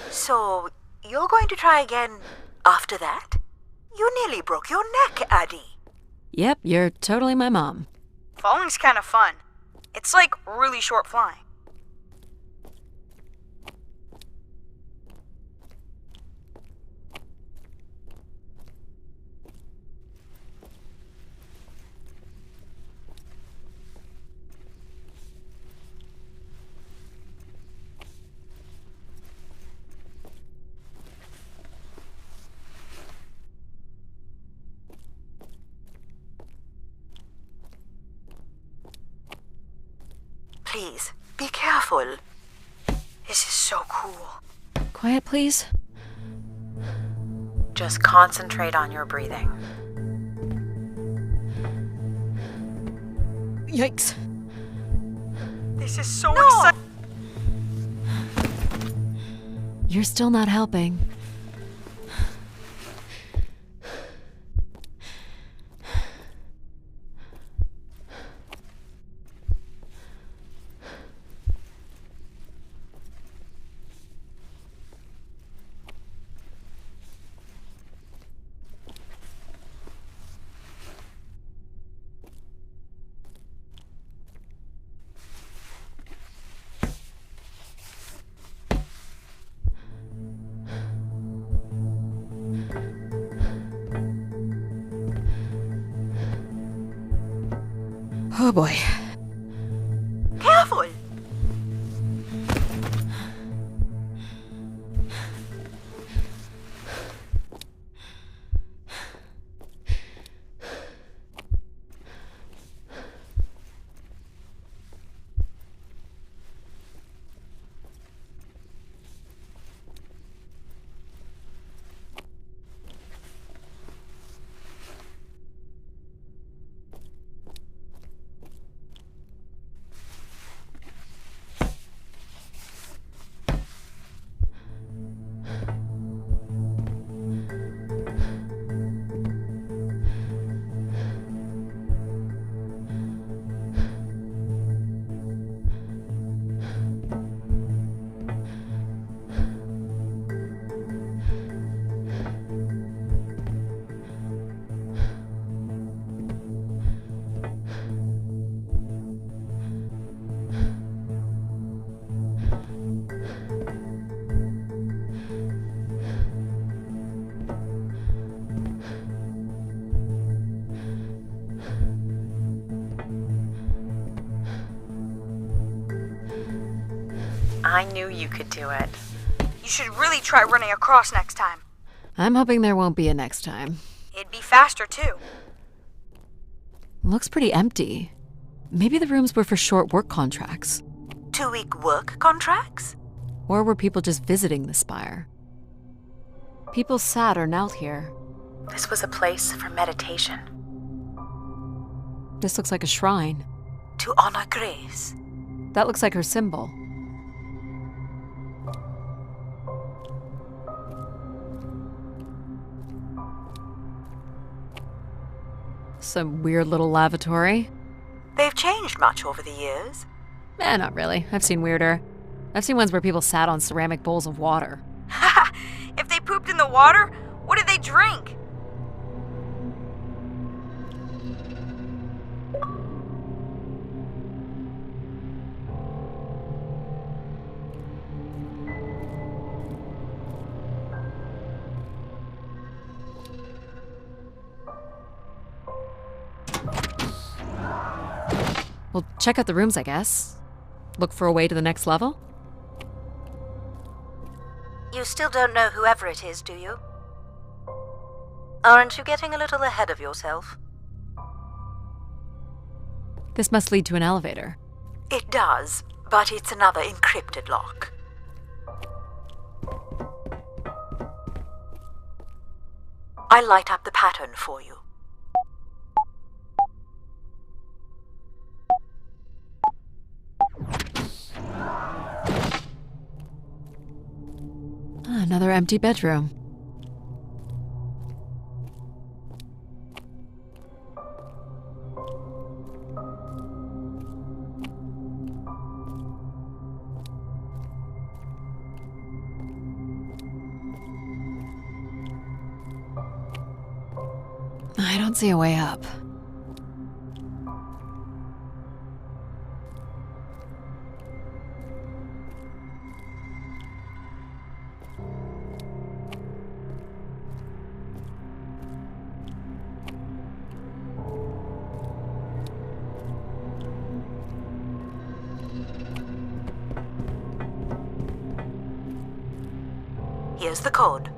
So, you're going to try again after that? You nearly broke your neck, Adie. Yep, you're totally my mom. Falling's kind of fun. It's like really short flying. Please, be careful. This is so cool. Quiet, please. Just concentrate on your breathing. Yikes. This is so exciting. You're still not helping. Oh boy. Careful! I knew you could do it. You should really try running across next time. I'm hoping there won't be a next time. It'd be faster too. Looks pretty empty. Maybe the rooms were for short work contracts. 2-week work contracts? Or were people just visiting the spire? People sat or knelt here. This was a place for meditation. This looks like a shrine. To honor Grace. That looks like her symbol. Some weird little lavatory. They've changed much over the years. Not really. I've seen weirder. I've seen ones where people sat on ceramic bowls of water. If they pooped in the water, what did they drink? Well, check out the rooms, I guess. Look for a way to the next level? You still don't know whoever it is, do you? Aren't you getting a little ahead of yourself? This must lead to an elevator. It does, but it's another encrypted lock. I'll light up the pattern for you. Another empty bedroom. I don't see a way up. Here's the code.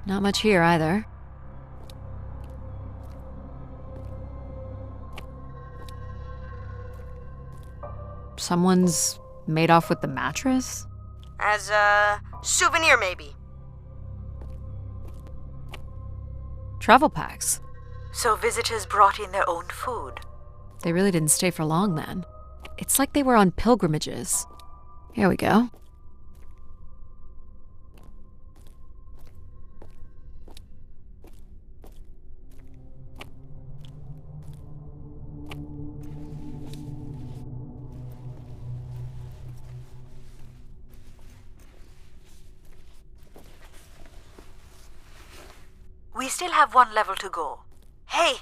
Not much here either. Someone's made off with the mattress? As a souvenir, maybe. Travel packs. So visitors brought in their own food. They really didn't stay for long then. It's like they were on pilgrimages. Here we go. We still have one level to go. Hey,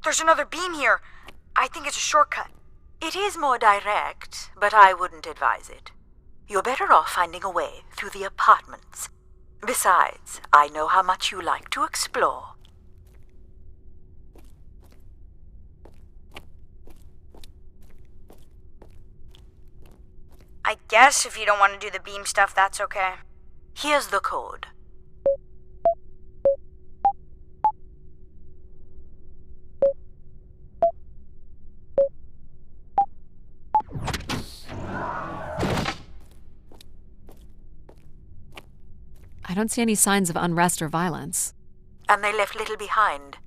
there's another beam here. I think it's a shortcut. It is more direct, but I wouldn't advise it. You're better off finding a way through the apartments. Besides, I know how much you like to explore. I guess if you don't want to do the beam stuff, that's okay. Here's the code. I don't see any signs of unrest or violence. And they left little behind.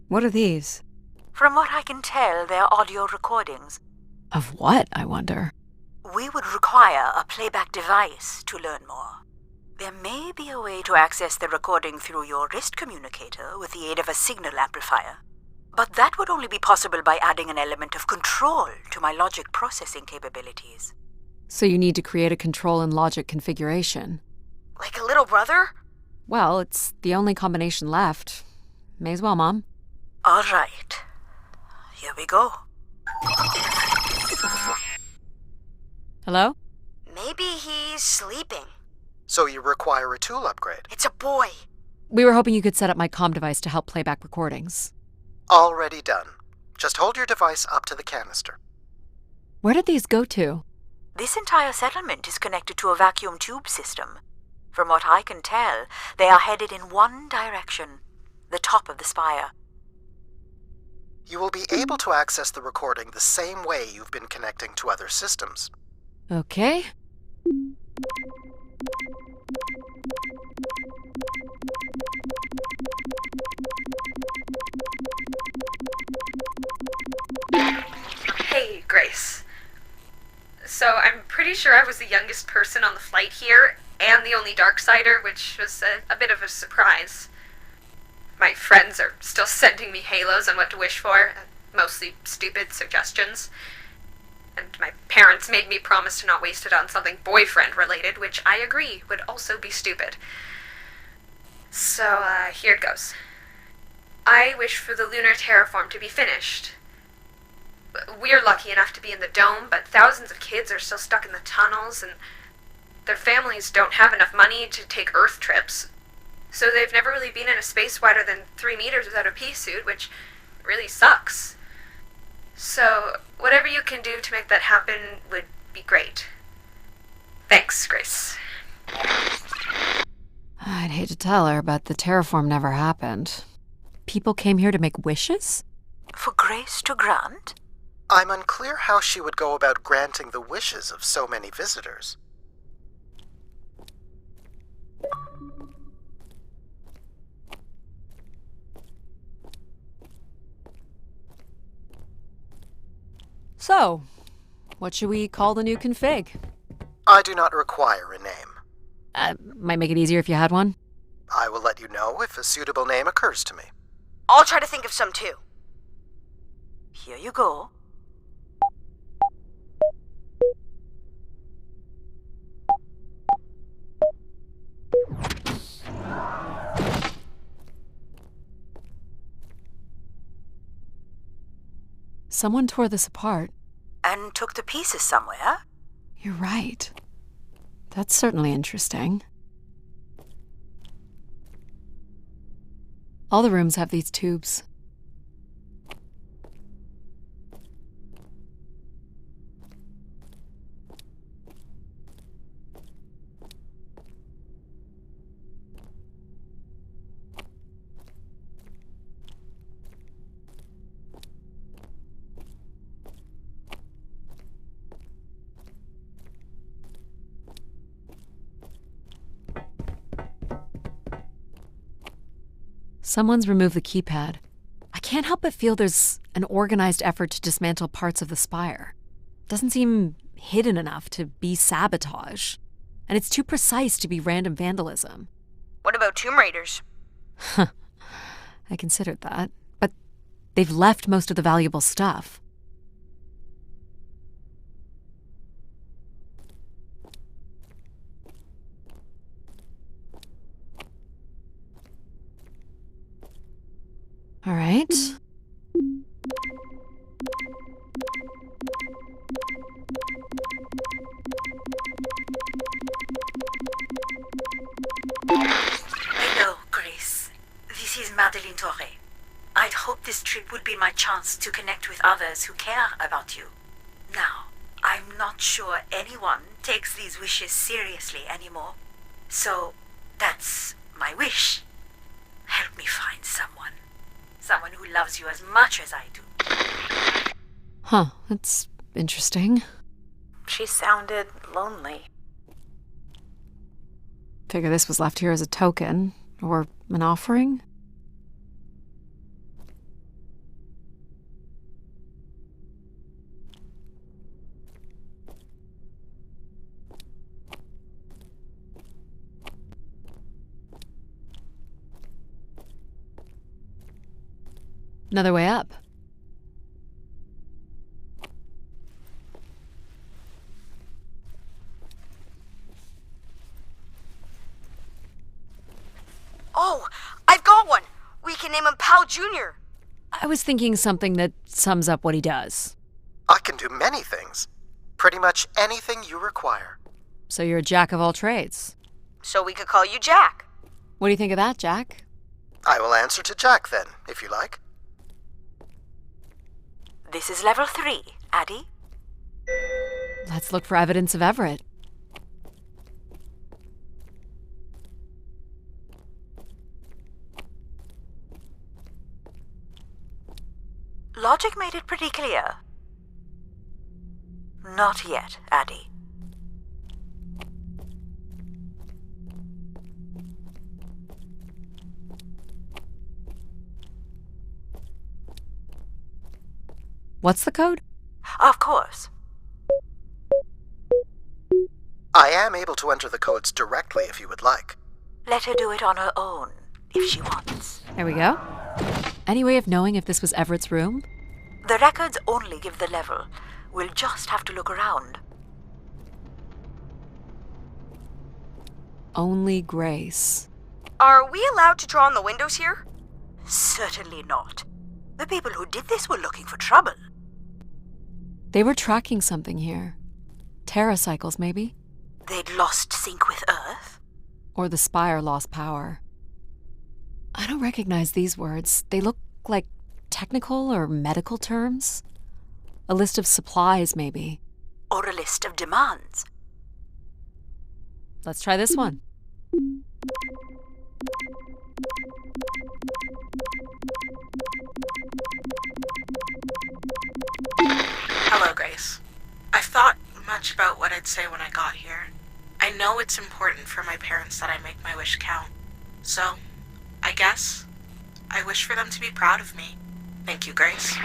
What are these? From what I can tell, they're audio recordings. Of what, I wonder? We would require a playback device to learn more. There may be a way to access the recording through your wrist communicator with the aid of a signal amplifier. But that would only be possible by adding an element of control to my logic processing capabilities. So you need to create a control and logic configuration. Like a little brother? Well, it's the only combination left. May as well, Mom. All right. Here we go. Hello? Maybe he's sleeping. So you require a tool upgrade. It's a boy. We were hoping you could set up my comm device to help play back recordings. Already done. Just hold your device up to the canister. Where did these go to? This entire settlement is connected to a vacuum tube system. From what I can tell, they are headed in one direction, the top of the spire. You will be able to access the recording the same way you've been connecting to other systems. Okay. Hey, Grace. So I'm pretty sure I was the youngest person on the flight here, and the only Darksider, which was a bit of a surprise. My friends are still sending me halos on what to wish for, mostly stupid suggestions. And my parents made me promise to not waste it on something boyfriend-related, which I agree would also be stupid. So, here it goes. I wish for the lunar terraform to be finished. We're lucky enough to be in the dome, but thousands of kids are still stuck in the tunnels, and their families don't have enough money to take Earth trips. So they've never really been in a space wider than 3 meters without a pea suit, which really sucks. So, whatever you can do to make that happen would be great. Thanks, Grace. I'd hate to tell her, but the terraform never happened. People came here to make wishes? For Grace to grant? I'm unclear how she would go about granting the wishes of so many visitors. So, what should we call the new config? I do not require a name. Might make it easier if you had one. I will let you know if a suitable name occurs to me. I'll try to think of some too. Here you go. Someone tore this apart. And took the pieces somewhere? You're right. That's certainly interesting. All the rooms have these tubes. Someone's removed the keypad. I can't help but feel there's an organized effort to dismantle parts of the spire. Doesn't seem hidden enough to be sabotage. And it's too precise to be random vandalism. What about Tomb Raiders? I considered that. But they've left most of the valuable stuff. All right. Hello, Grace. This is Madeleine Torre. I'd hoped this trip would be my chance to connect with others who care about you. Now, I'm not sure anyone takes these wishes seriously anymore. So, that's my wish. Help me find someone. Someone who loves you as much as I do. Huh, that's interesting. She sounded lonely. Figure this was left here as a token, or an offering. Another way up. Oh, I've got one! We can name him Pal Jr. I was thinking something that sums up what he does. I can do many things. Pretty much anything you require. So you're a jack of all trades. So we could call you Jack. What do you think of that, Jack? I will answer to Jack then, if you like. This is level 3, Adie. Let's look for evidence of Everett. Logic made it pretty clear. Not yet, Adie. What's the code? Of course. I am able to enter the codes directly if you would like. Let her do it on her own, if she wants. There we go. Any way of knowing if this was Everett's room? The records only give the level. We'll just have to look around. Only Grace. Are we allowed to draw on the windows here? Certainly not. The people who did this were looking for trouble. They were tracking something here. Terracycles, maybe? They'd lost sync with Earth? Or the spire lost power. I don't recognize these words. They look like technical or medical terms. A list of supplies, maybe. Or a list of demands. Let's try this one. Hello, Grace. I've thought much about what I'd say when I got here. I know it's important for my parents that I make my wish count. So, I guess I wish for them to be proud of me. Thank you, Grace.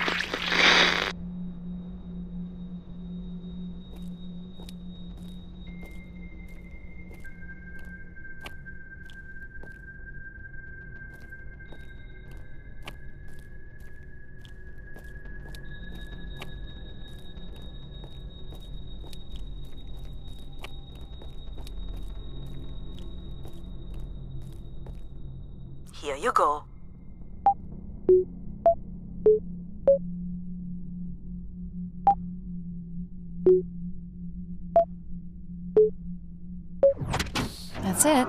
Here you go. That's it.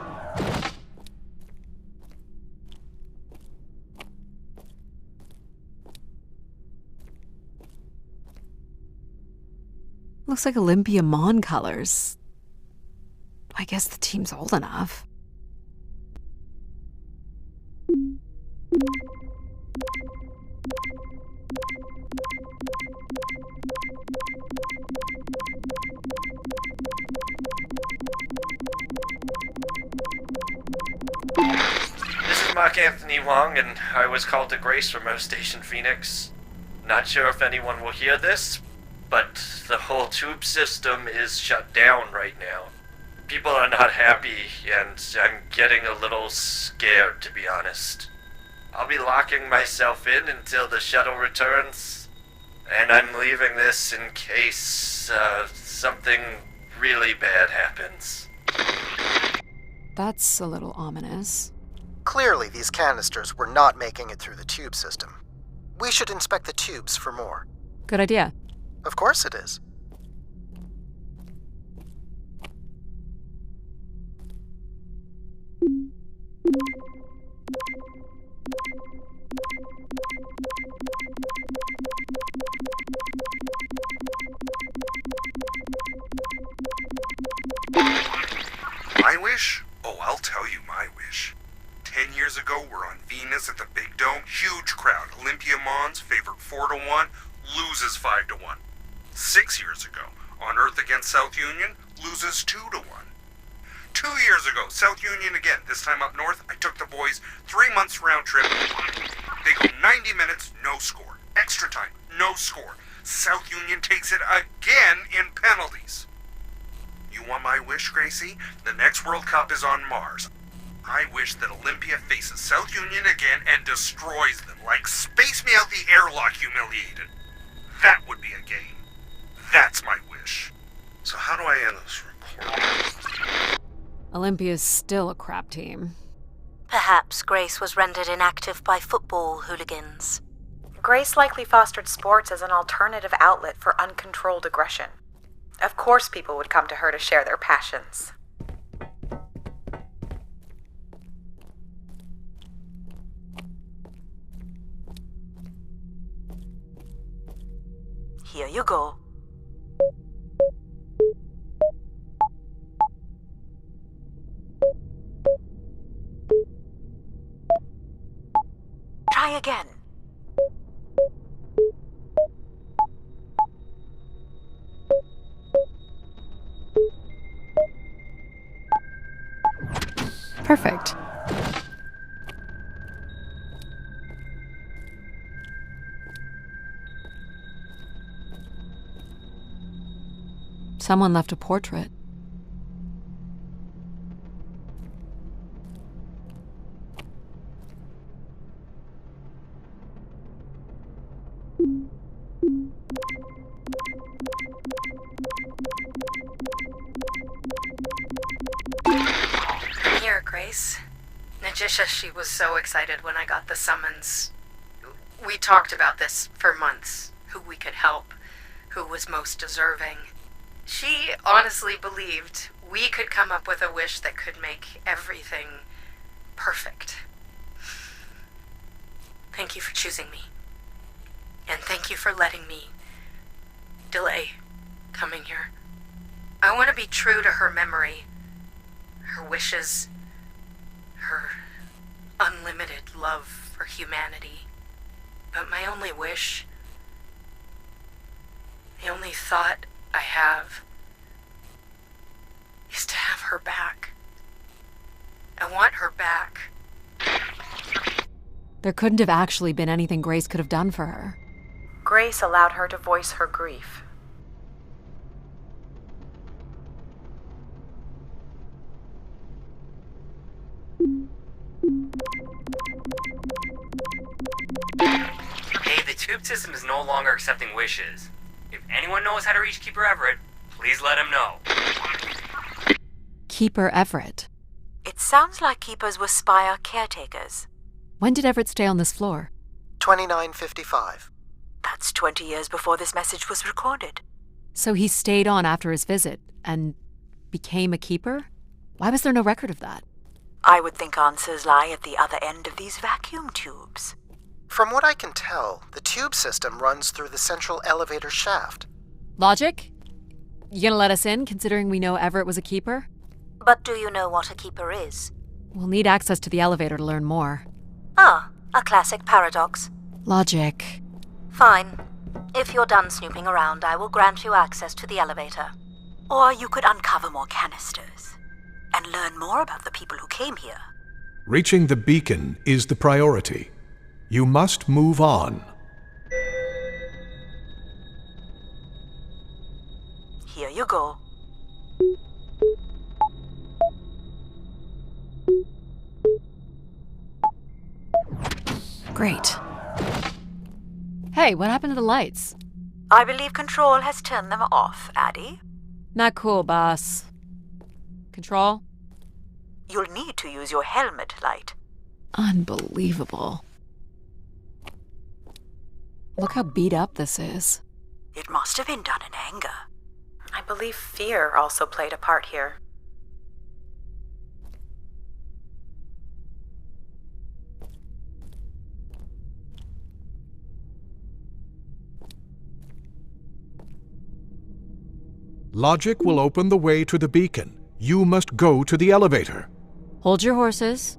Looks like Olympia Mon colors. I guess the team's old enough. This is Mark Anthony Wong, and I was called to Grace from Earth Station Phoenix. Not sure if anyone will hear this, but the whole tube system is shut down right now. People are not happy, and I'm getting a little scared, to be honest. I'll be locking myself in until the shuttle returns, and I'm leaving this in case something really bad happens. That's a little ominous. Clearly, these canisters were not making it through the tube system. We should inspect the tubes for more. Good idea. Of course it is. My wish? Oh, I'll tell you my wish. 10 years ago, we're on Venus at the Big Dome. Huge crowd. Olympia Mons favored 4-1, loses 5-1. 6 years ago, on Earth against South Union, loses 2-1. 2 years ago, South Union again, this time up north. I took the boys 3 months round trip. They go 90 minutes, no score. Extra time, no score. South Union takes it again in penalties. You want my wish, Gracie? The next World Cup is on Mars. I wish that Olympia faces South Union again and destroys them, like Space Me Out the Airlock humiliated. That would be a game. That's my wish. So how do I end this report? Olympia's still a crap team. Perhaps Grace was rendered inactive by football hooligans. Grace likely fostered sports as an alternative outlet for uncontrolled aggression. Of course people would come to her to share their passions. Here you go. Try again. Perfect. Someone left a portrait. Here, Grace. Najisha, she was so excited when I got the summons. We talked about this for months. Who we could help. Who was most deserving. She honestly believed we could come up with a wish that could make everything perfect. Thank you for choosing me. And thank you for letting me delay coming here. I want to be true to her memory, her wishes, her unlimited love for humanity. But my only wish, the only thought I have, is to have her back. I want her back. There couldn't have actually been anything Grace could have done for her. Grace allowed her to voice her grief. Hey, the tube system is no longer accepting wishes. If anyone knows how to reach Keeper Everett, please let him know. Keeper Everett. It sounds like keepers were spire caretakers. When did Everett stay on this floor? 2955. That's 20 years before this message was recorded. So he stayed on after his visit and became a keeper? Why was there no record of that? I would think answers lie at the other end of these vacuum tubes. From what I can tell, the tube system runs through the central elevator shaft. Logic? You gonna let us in, considering we know Everett was a keeper? But do you know what a keeper is? We'll need access to the elevator to learn more. Ah, a classic paradox. Logic. Fine. If you're done snooping around, I will grant you access to the elevator. Or you could uncover more canisters and learn more about the people who came here. Reaching the beacon is the priority. You must move on. Here you go. Great. Hey, what happened to the lights? I believe Control has turned them off, Adie. Not cool, boss. Control? You'll need to use your helmet light. Unbelievable. Look how beat up this is. It must have been done in anger. I believe fear also played a part here. Logic will open the way to the beacon. You must go to the elevator. Hold your horses.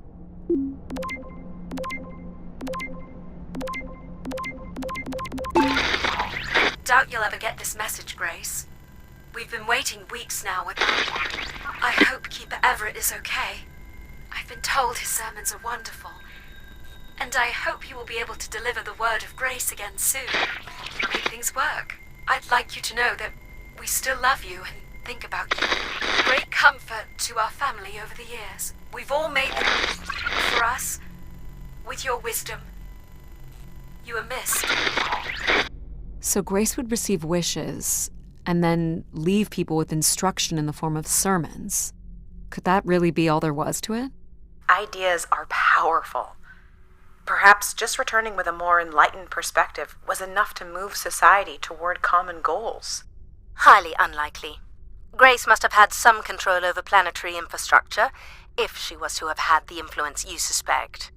Doubt you'll ever get this message, Grace. We've been waiting weeks now with... I hope Keeper Everett is okay. I've been told his sermons are wonderful. And I hope you will be able to deliver the word of grace again soon. Make things work. I'd like you to know that we still love you and think about you. Great comfort to our family over the years. We've all made them. For us, with your wisdom, you are missed. So Grace would receive wishes and then leave people with instruction in the form of sermons. Could that really be all there was to it? Ideas are powerful. Perhaps just returning with a more enlightened perspective was enough to move society toward common goals. Highly unlikely. Grace must have had some control over planetary infrastructure, if she was to have had the influence you suspect.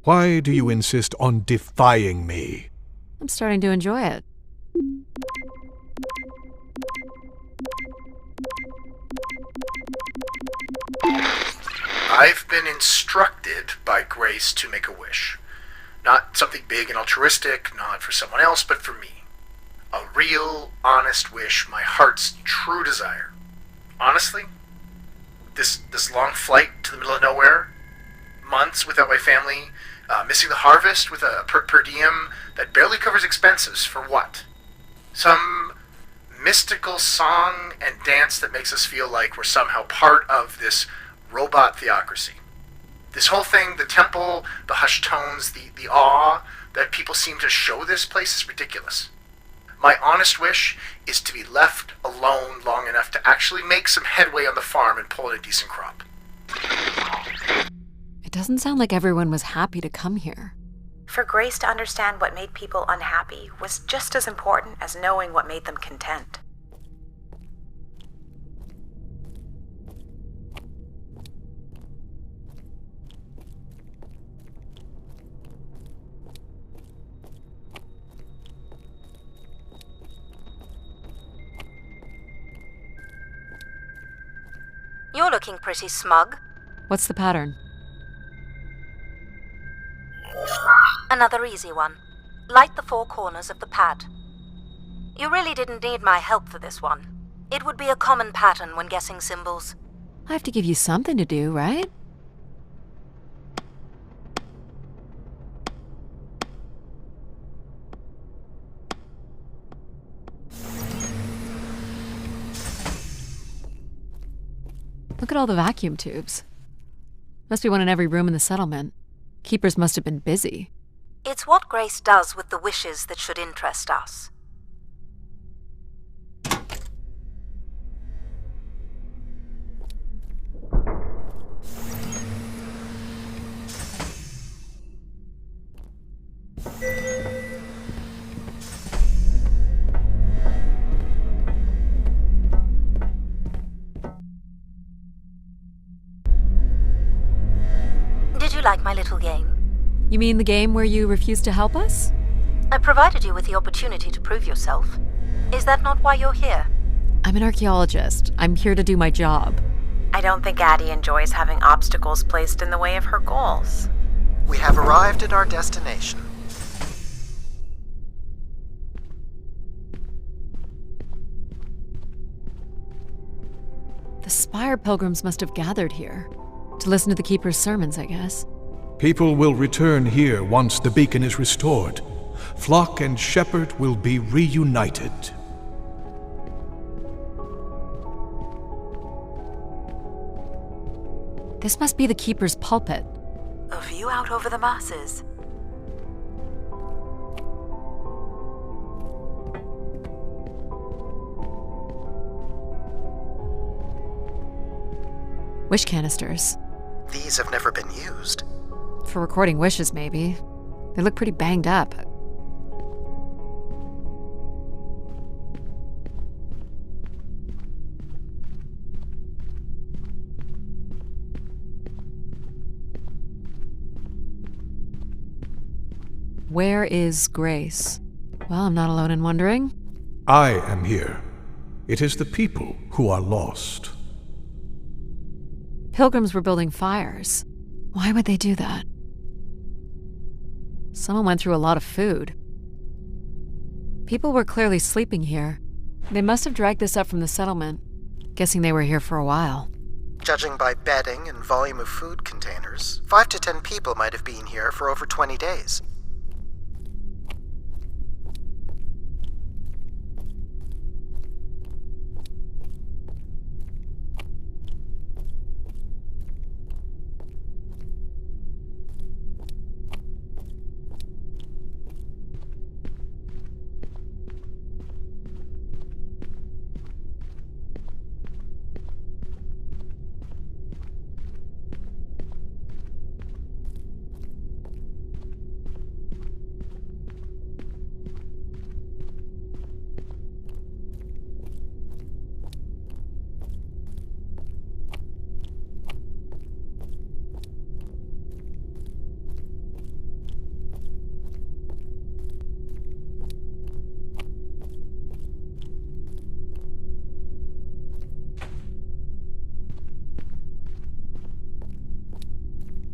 Why do you insist on defying me? I'm starting to enjoy it. I've been instructed by Grace to make a wish. Not something big and altruistic, not for someone else, but for me. A real, honest wish, my heart's true desire. Honestly, this long flight to the middle of nowhere, months without my family, missing the harvest with a per diem that barely covers expenses, for what? Some mystical song and dance that makes us feel like we're somehow part of this robot theocracy. This whole thing, the temple, the hushed tones, the awe that people seem to show this place is ridiculous. My honest wish is to be left alone long enough to actually make some headway on the farm and pull in a decent crop. It doesn't sound like everyone was happy to come here. For Grace to understand what made people unhappy was just as important as knowing what made them content. You're looking pretty smug. What's the pattern? Another easy one. Light the 4 corners of the pad. You really didn't need my help for this one. It would be a common pattern when guessing symbols. I have to give you something to do, right? Look at all the vacuum tubes. Must be one in every room in the settlement. Keepers must have been busy. It's what Grace does with the wishes that should interest us. Did you like my little game? You mean the game where you refused to help us? I provided you with the opportunity to prove yourself. Is that not why you're here? I'm an archaeologist. I'm here to do my job. I don't think Adie enjoys having obstacles placed in the way of her goals. We have arrived at our destination. The Spire pilgrims must have gathered here. To listen to the Keeper's sermons, I guess. People will return here once the beacon is restored. Flock and shepherd will be reunited. This must be the Keeper's pulpit. A view out over the masses. Wish canisters. These have never been used. For recording wishes, maybe. They look pretty banged up. Where is Grace? Well, I'm not alone in wondering. I am here. It is the people who are lost. Pilgrims were building fires. Why would they do that? Someone went through a lot of food. People were clearly sleeping here. They must have dragged this up from the settlement. Guessing they were here for a while. Judging by bedding and volume of food containers, 5 to 10 people might have been here for over 20 days.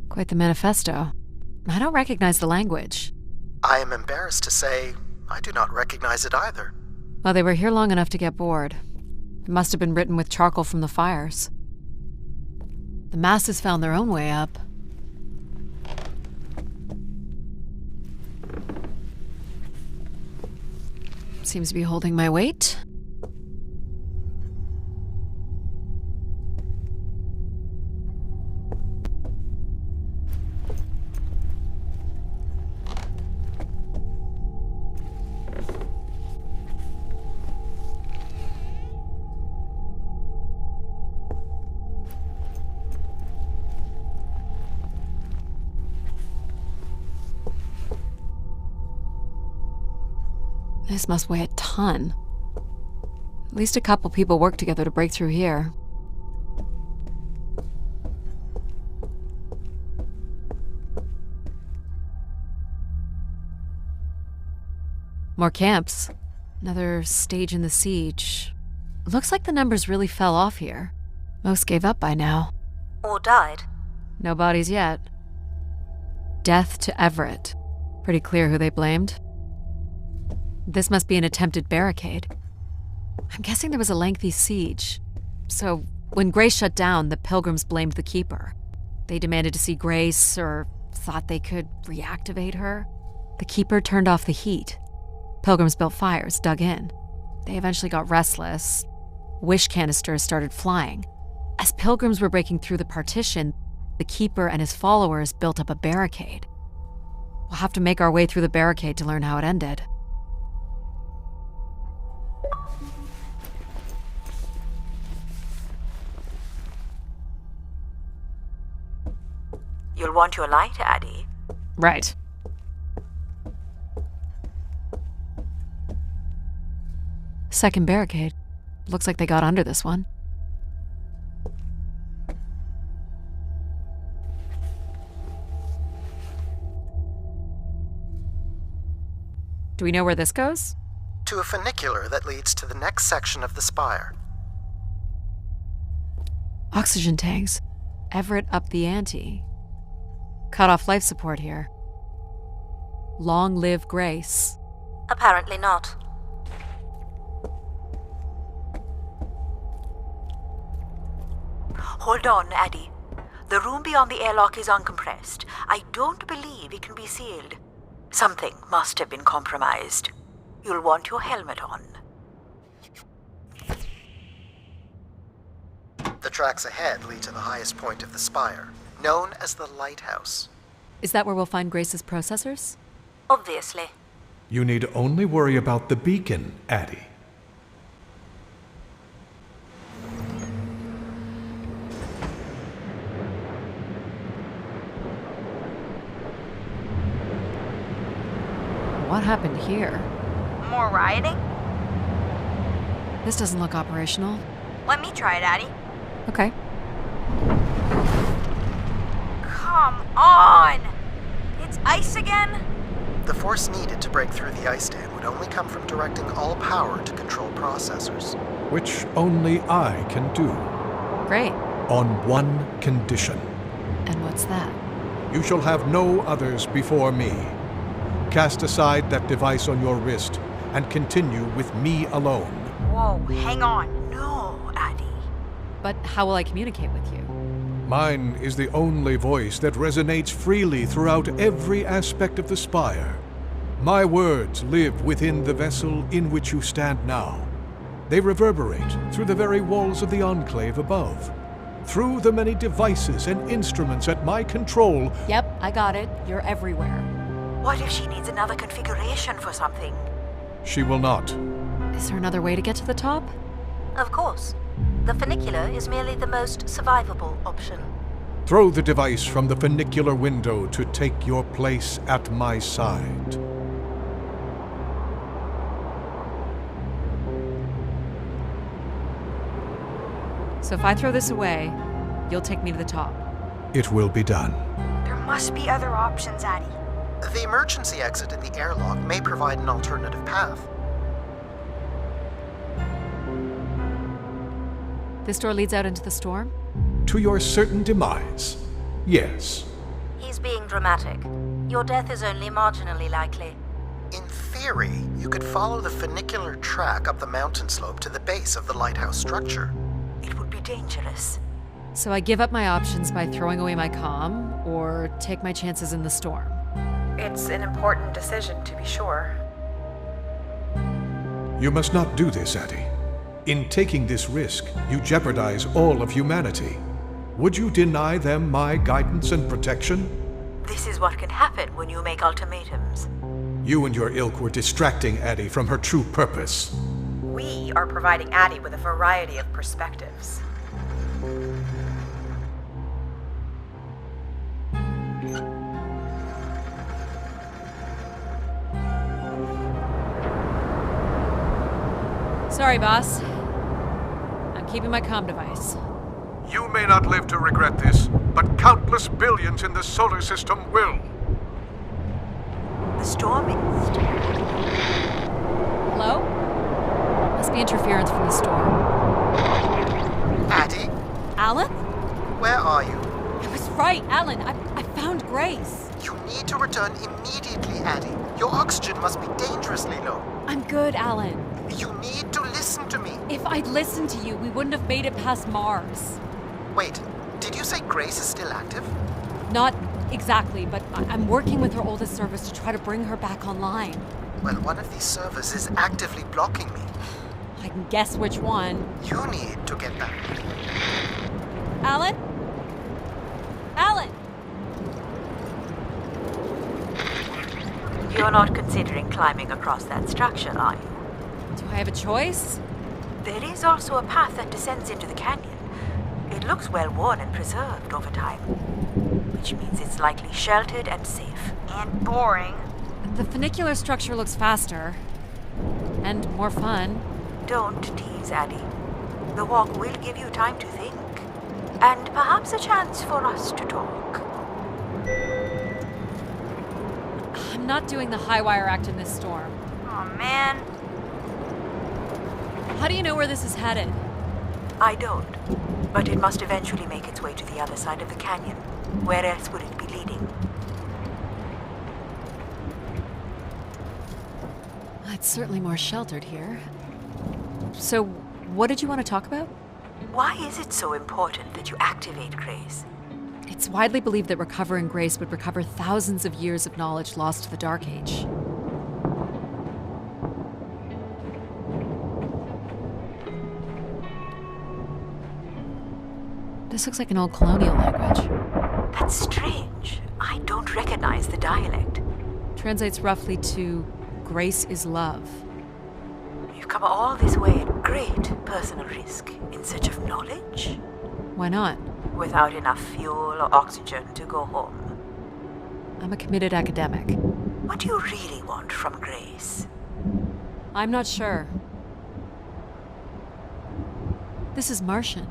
Quite the manifesto. I don't recognize the language. I am embarrassed to say I do not recognize it either. Well, they were here long enough to get bored. It must have been written with charcoal from the fires. The masses found their own way up. Seems to be holding my weight. This must weigh a ton. At least a couple people worked together to break through here. More camps. Another stage in the siege. Looks like the numbers really fell off here. Most gave up by now. Or died. No bodies yet. Death to Everett. Pretty clear who they blamed. This must be an attempted barricade. I'm guessing there was a lengthy siege. So, when Grace shut down, the Pilgrims blamed the Keeper. They demanded to see Grace, or thought they could reactivate her. The Keeper turned off the heat. Pilgrims built fires, dug in. They eventually got restless. Wish canisters started flying. As Pilgrims were breaking through the partition, the Keeper and his followers built up a barricade. We'll have to make our way through the barricade to learn how it ended. You'll want your light, Adie. Right. Second barricade. Looks like they got under this one. Do we know where this goes? To a funicular that leads to the next section of the spire. Oxygen tanks. Everett upped the ante. Cut off life support here. Long live Grace. Apparently not. Hold on, Adie. The room beyond the airlock is uncompressed. I don't believe it can be sealed. Something must have been compromised. You'll want your helmet on. The tracks ahead lead to the highest point of the spire, known as the lighthouse. Is that where we'll find Grace's processors? Obviously. You need only worry about the beacon, Adie. What happened here? More rioting? This doesn't look operational. Let me try it, Adie. Okay. Come on! It's ice again? The force needed to break through the ice dam would only come from directing all power to control processors. Which only I can do. Great. On one condition. And what's that? You shall have no others before me. Cast aside that device on your wrist and continue with me alone. Whoa, hang on. No, Adie. But how will I communicate with you? Mine is the only voice that resonates freely throughout every aspect of the spire. My words live within the vessel in which you stand now. They reverberate through the very walls of the enclave above. Through the many devices and instruments at my control. Yep, I got it. You're everywhere. What if she needs another configuration for something? She will not. Is there another way to get to the top? Of course. The funicular is merely the most survivable option. Throw the device from the funicular window to take your place at my side. So if I throw this away, you'll take me to the top. It will be done. There must be other options, Adie. The emergency exit in the airlock may provide an alternative path. This door leads out into the storm? To your certain demise, yes. He's being dramatic. Your death is only marginally likely. In theory, you could follow the funicular track up the mountain slope to the base of the lighthouse structure. It would be dangerous. So I give up my options by throwing away my comm, or take my chances in the storm. It's an important decision, to be sure. You must not do this, Adie. In taking this risk, you jeopardize all of humanity. Would you deny them my guidance and protection? This is what can happen when you make ultimatums. You and your ilk were distracting Adie from her true purpose. We are providing Adie with a variety of perspectives. Sorry, boss. I'm keeping my comm device. You may not live to regret this, but countless billions in the solar system will. The storm is... Hello? Must be interference from the storm. Adie, Alan, I found Grace. You need to return immediately, Adie. Your oxygen must be dangerously low. I'm good, Alan. You need to listen to me. If I'd listened to you, we wouldn't have made it past Mars. Wait, did you say Grace is still active? Not exactly, but I'm working with her oldest service to try to bring her back online. Well, one of these servers is actively blocking me. I can guess which one. You need to get back. Alan? Alan! You're not considering climbing across that structure, are you? Do I have a choice? There is also a path that descends into the canyon. It looks well worn and preserved over time, which means it's likely sheltered and safe. And boring. The funicular structure looks faster. And more fun. Don't tease, Adie. The walk will give you time to think. And perhaps a chance for us to talk. I'm not doing the high wire act in this storm. Oh man. How do you know where this is headed? I don't. But it must eventually make its way to the other side of the canyon. Where else would it be leading? It's certainly more sheltered here. So, what did you want to talk about? Why is it so important that you activate Grace? It's widely believed that recovering Grace would recover thousands of years of knowledge lost to the Dark Age. This looks like an old colonial language. That's strange. I don't recognize the dialect. Translates roughly to Grace is love. You've come all this way at great personal risk in search of knowledge? Why not? Without enough fuel or oxygen to go home. I'm a committed academic. What do you really want from Grace? I'm not sure. This is Martian.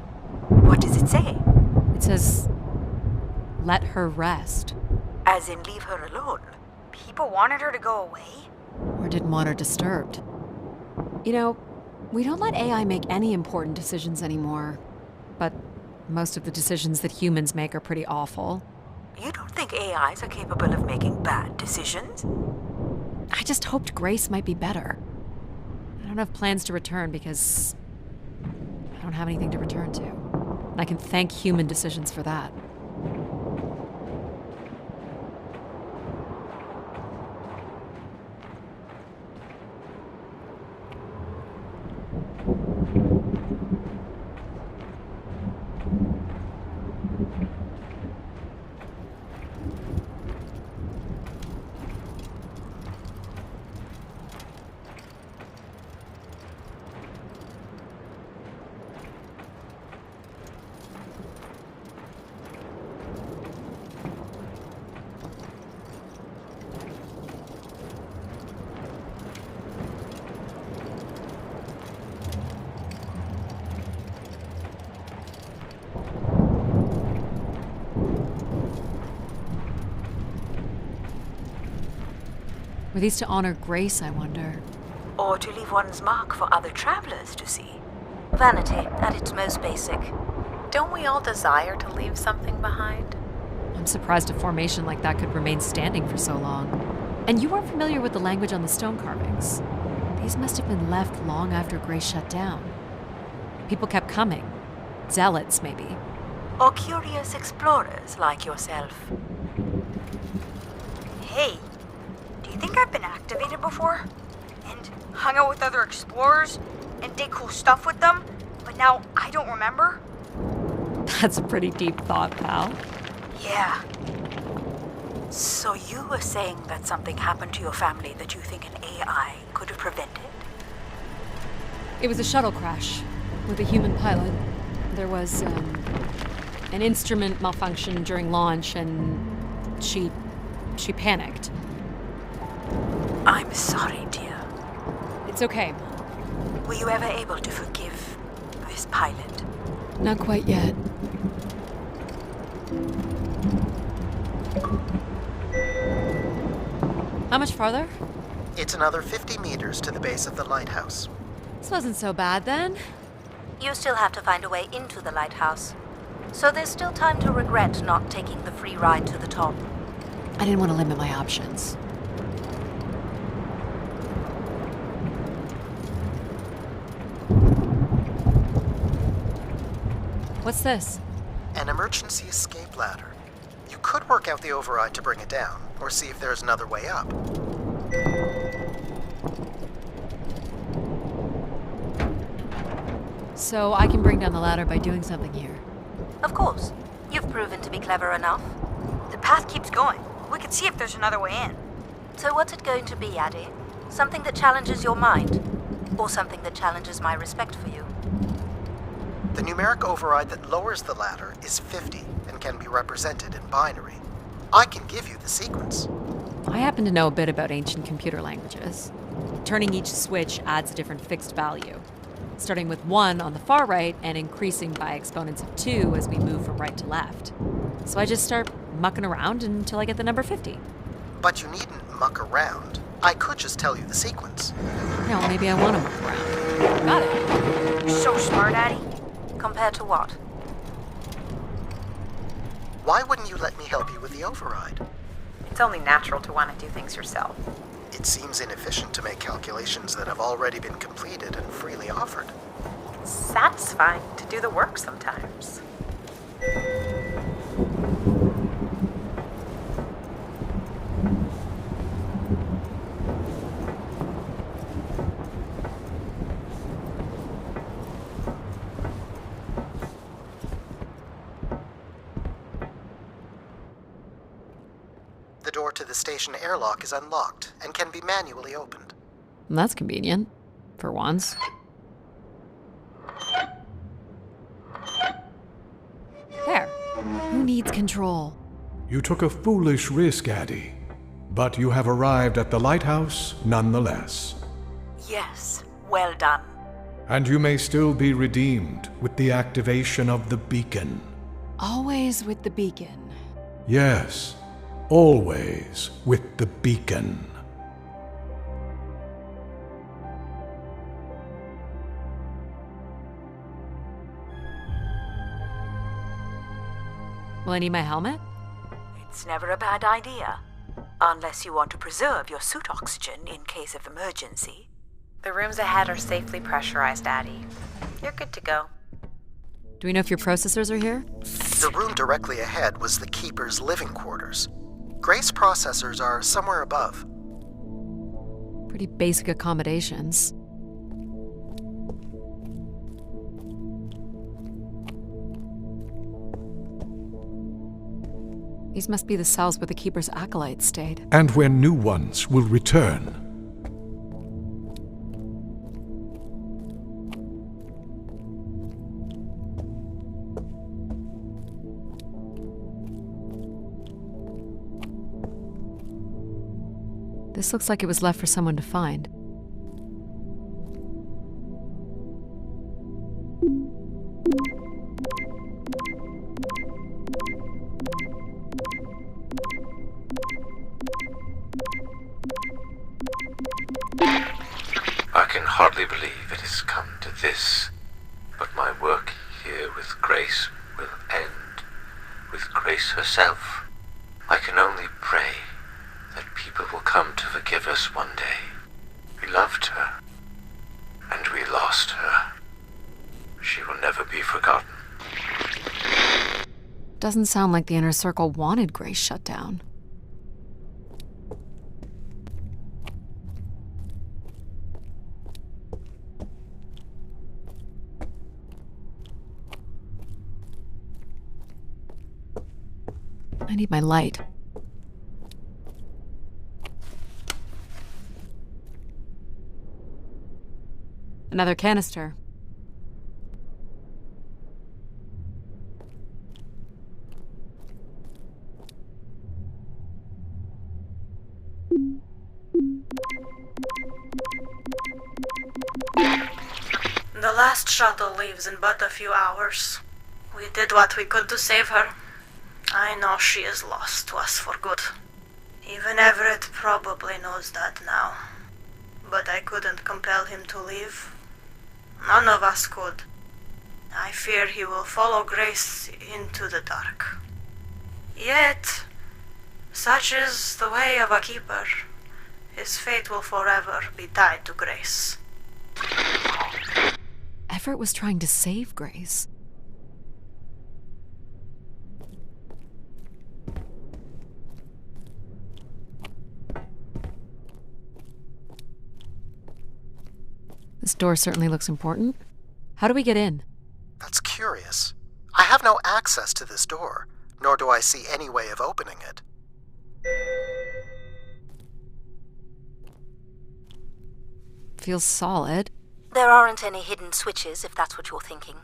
What does it say? It says, let her rest. As in leave her alone? People wanted her to go away? Or didn't want her disturbed. You know, we don't let AI make any important decisions anymore. But most of the decisions that humans make are pretty awful. You don't think AIs are capable of making bad decisions? I just hoped Grace might be better. I don't have plans to return because I don't have anything to return to. And I can thank human decisions for that. Were these to honor Grace, I wonder? Or to leave one's mark for other travelers to see? Vanity, at its most basic. Don't we all desire to leave something behind? I'm surprised a formation like that could remain standing for so long. And you weren't familiar with the language on the stone carvings. These must have been left long after Grace shut down. People kept coming. Zealots, maybe. Or curious explorers like yourself. Hey, do you think I've been activated before? And hung out with other explorers? And did cool stuff with them? But now I don't remember? That's a pretty deep thought, pal. Yeah. So you were saying that something happened to your family that you think an AI could have prevented? It was a shuttle crash with a human pilot. There was an instrument malfunction during launch, and she panicked. I'm sorry, dear. It's okay. Were you ever able to forgive this pilot? Not quite yet. How much farther? It's another 50 meters to the base of the lighthouse. This wasn't so bad then. You still have to find a way into the lighthouse. So there's still time to regret not taking the free ride to the top. I didn't want to limit my options. What's this? An emergency escape ladder. You could work out the override to bring it down, or see if there's another way up. So I can bring down the ladder by doing something here. Of course. You've proven to be clever enough. The path keeps going. We can see if there's another way in. So what's it going to be, Adie? Something that challenges your mind? Or something that challenges my respect for you? The numeric override that lowers the ladder is 50 and can be represented in binary. I can give you the sequence. I happen to know a bit about ancient computer languages. Turning each switch adds a different fixed value, starting with 1 on the far right and increasing by exponents of 2 as we move from right to left. So I just start mucking around until I get the number 50. But you needn't muck around. I could just tell you the sequence. No, maybe I want to muck around. Got it. You're so smart, Adie. Compared to what? Why wouldn't you let me help you with the override? It's only natural to want to do things yourself. It seems inefficient to make calculations that have already been completed and freely offered. It's satisfying to do the work sometimes. The door to the station airlock is unlocked and can be manually opened. That's convenient. For once. There. Who needs control? You took a foolish risk, Adie, but you have arrived at the lighthouse nonetheless. Yes, well done. And you may still be redeemed with the activation of the beacon. Always with the beacon. Yes, always with the beacon. Will I need my helmet? It's never a bad idea. Unless you want to preserve your suit oxygen in case of emergency. The rooms ahead are safely pressurized, Adie. You're good to go. Do we know if your processors are here? The room directly ahead was the Keeper's living quarters. Grace processors are somewhere above. Pretty basic accommodations. These must be the cells where the Keeper's acolytes stayed. And where new ones will return. This looks like it was left for someone to find. I can hardly believe it has come to this, but my work here with Grace will end with Grace herself. I can only pray that people will come to forgive us one day. We loved her, and we lost her. She will never be forgotten. Doesn't sound like the Inner Circle wanted Grace shut down. I need my light. Another canister. The last shuttle leaves in but a few hours. We did what we could to save her. I know she is lost to us for good. Even Everett probably knows that now. But I couldn't compel him to leave. None of us could. I fear he will follow Grace into the dark. Yet, such is the way of a keeper. His fate will forever be tied to Grace. Everett was trying to save Grace. This door certainly looks important. How do we get in? That's curious. I have no access to this door, nor do I see any way of opening it. Feels solid. There aren't any hidden switches, if that's what you're thinking.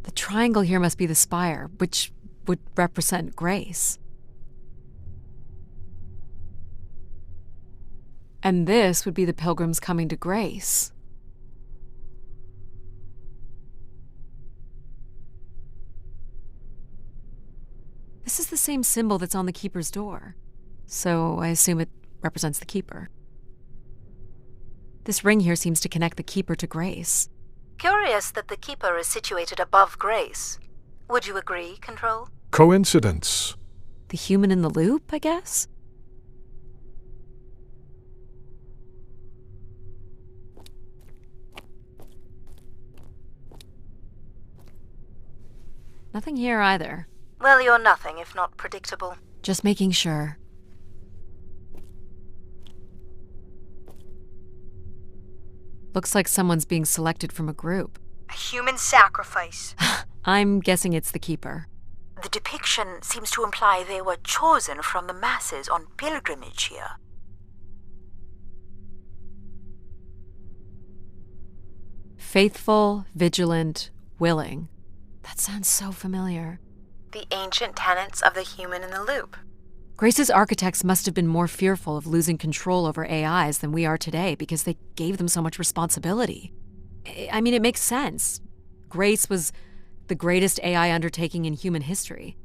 The triangle here must be the spire, which would represent Grace. And this would be the pilgrims coming to Grace. This is the same symbol that's on the keeper's door, so I assume it represents the keeper. This ring here seems to connect the keeper to Grace. Curious that the keeper is situated above Grace. Would you agree, Control? Coincidence. The human in the loop, I guess? Nothing here either. Well, you're nothing if not predictable. Just making sure. Looks like someone's being selected from a group. A human sacrifice. I'm guessing it's the keeper. The depiction seems to imply they were chosen from the masses on pilgrimage here. Faithful, vigilant, willing. That sounds so familiar. The ancient tenets of the human in the loop. Grace's architects must have been more fearful of losing control over AIs than we are today because they gave them so much responsibility. I mean, it makes sense. Grace was the greatest AI undertaking in human history.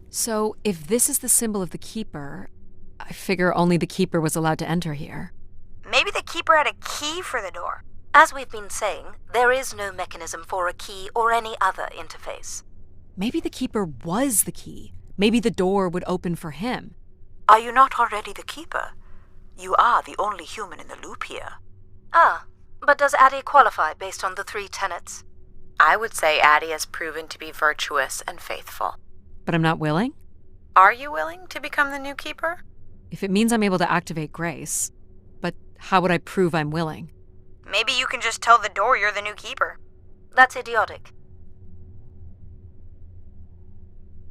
So, if this is the symbol of the Keeper, I figure only the Keeper was allowed to enter here. Maybe the keeper had a key for the door. As we've been saying, there is no mechanism for a key or any other interface. Maybe the Keeper was the key. Maybe the door would open for him. Are you not already the keeper? You are the only human in the loop here. Ah, but does Adie qualify based on the 3 tenets? I would say Adie has proven to be virtuous and faithful. But I'm not willing? Are you willing to become the new keeper? If it means I'm able to activate Grace. But how would I prove I'm willing? Maybe you can just tell the door you're the new keeper. That's idiotic.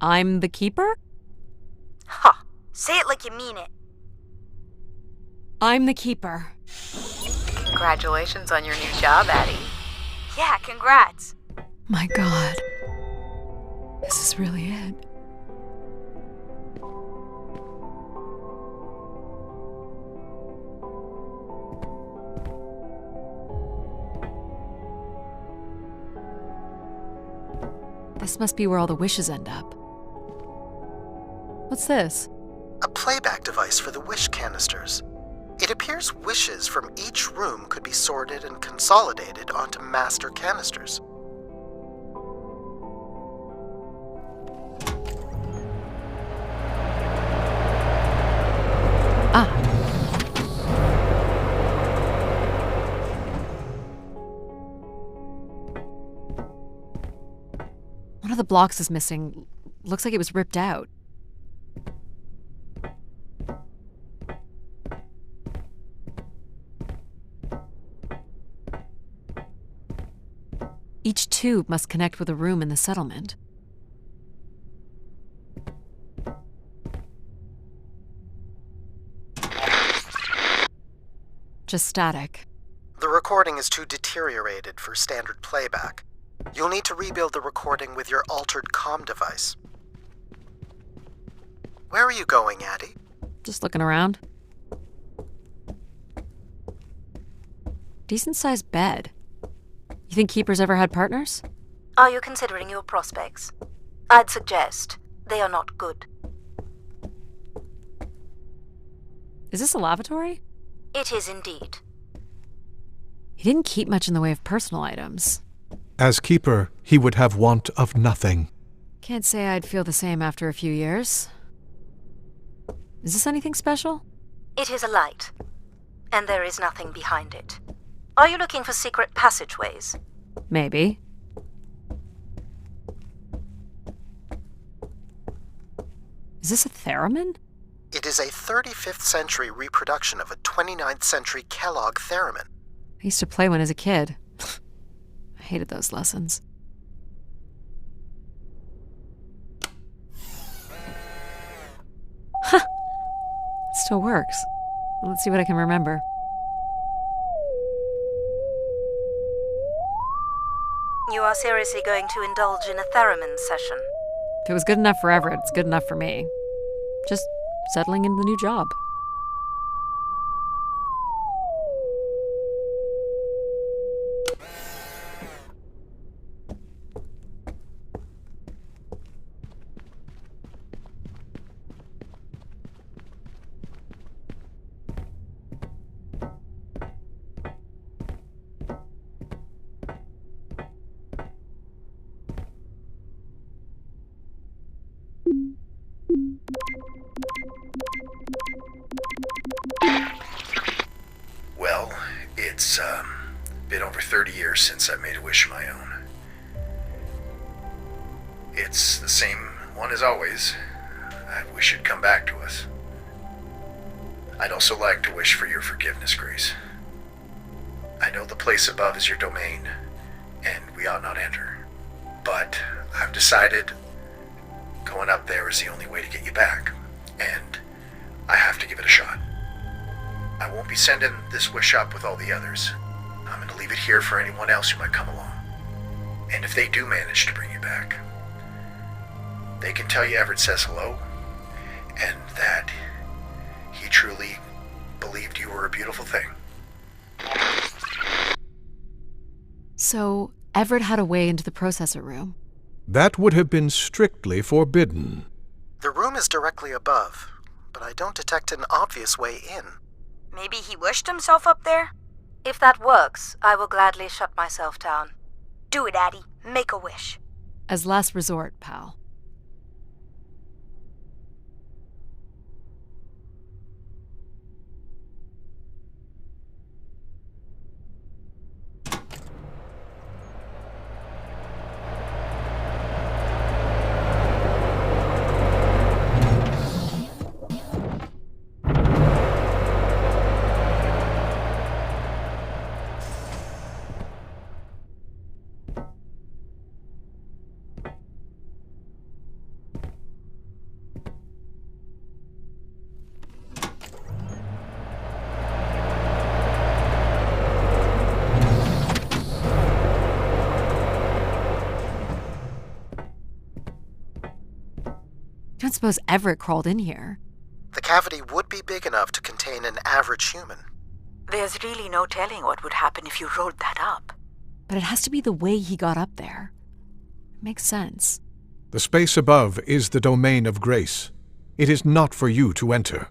I'm the keeper? Ha! Say it like you mean it. I'm the keeper. Congratulations on your new job, Adie. Yeah, congrats. My God. This is really it. This must be where all the wishes end up. What's this? A playback device for the wish canisters. It appears wishes from each room could be sorted and consolidated onto master canisters. One of the blocks is missing. Looks like it was ripped out. Each tube must connect with a room in the settlement. Just static. The recording is too deteriorated for standard playback. You'll need to rebuild the recording with your altered comm device. Where are you going, Adie? Just looking around. Decent-sized bed. You think keepers ever had partners? Are you considering your prospects? I'd suggest They are not good. Is this a lavatory? It is indeed. He didn't keep much in the way of personal items. As keeper, he would have want of nothing. Can't say I'd feel the same after a few years. Is this anything special? It is a light, and there is nothing behind it. Are you looking for secret passageways? Maybe. Is this a theremin? It is a 35th century reproduction of a 29th century Kellogg theremin. I used to play one as a kid. I hated those lessons. Huh. It still works. Let's see what I can remember. You are seriously going to indulge in a theremin session? If it was good enough for Everett, it's good enough for me. Just settling into the new job. Well, it's been over 30 years since I made a wish of my own. It's the same one as always. I wish it'd come back to us. I'd also like to wish for your forgiveness, Grace. I know the place above is your domain, and we ought not enter. But I've decided going up there is the only way to get you back, and I have to give it a shot. I won't be sending this wish up with all the others. I'm going to leave it here for anyone else who might come along. And if they do manage to bring you back, they can tell you Everett says hello, and that he truly believed you were a beautiful thing. So, Everett had a way into the processor room. That would have been strictly forbidden. The room is directly above, but I don't detect an obvious way in. Maybe he wished himself up there? If that works, I will gladly shut myself down. Do it, Adie. Make a wish. As last resort, pal. I don't suppose Everett crawled in here. The cavity would be big enough to contain an average human. There's really no telling what would happen if you rolled that up. But it has to be the way he got up there. It makes sense. The space above is the domain of grace. It is not for you to enter.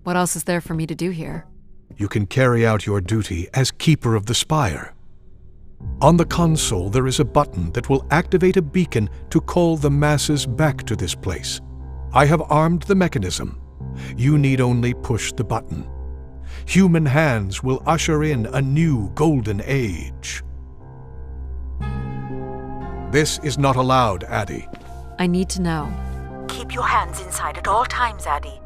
What else is there for me to do here? You can carry out your duty as keeper of the spire. On the console, there is a button that will activate a beacon to call the masses back to this place. I have armed the mechanism. You need only push the button. Human hands will usher in a new golden age. This is not allowed, Adie. I need to know. Keep your hands inside at all times, Adie.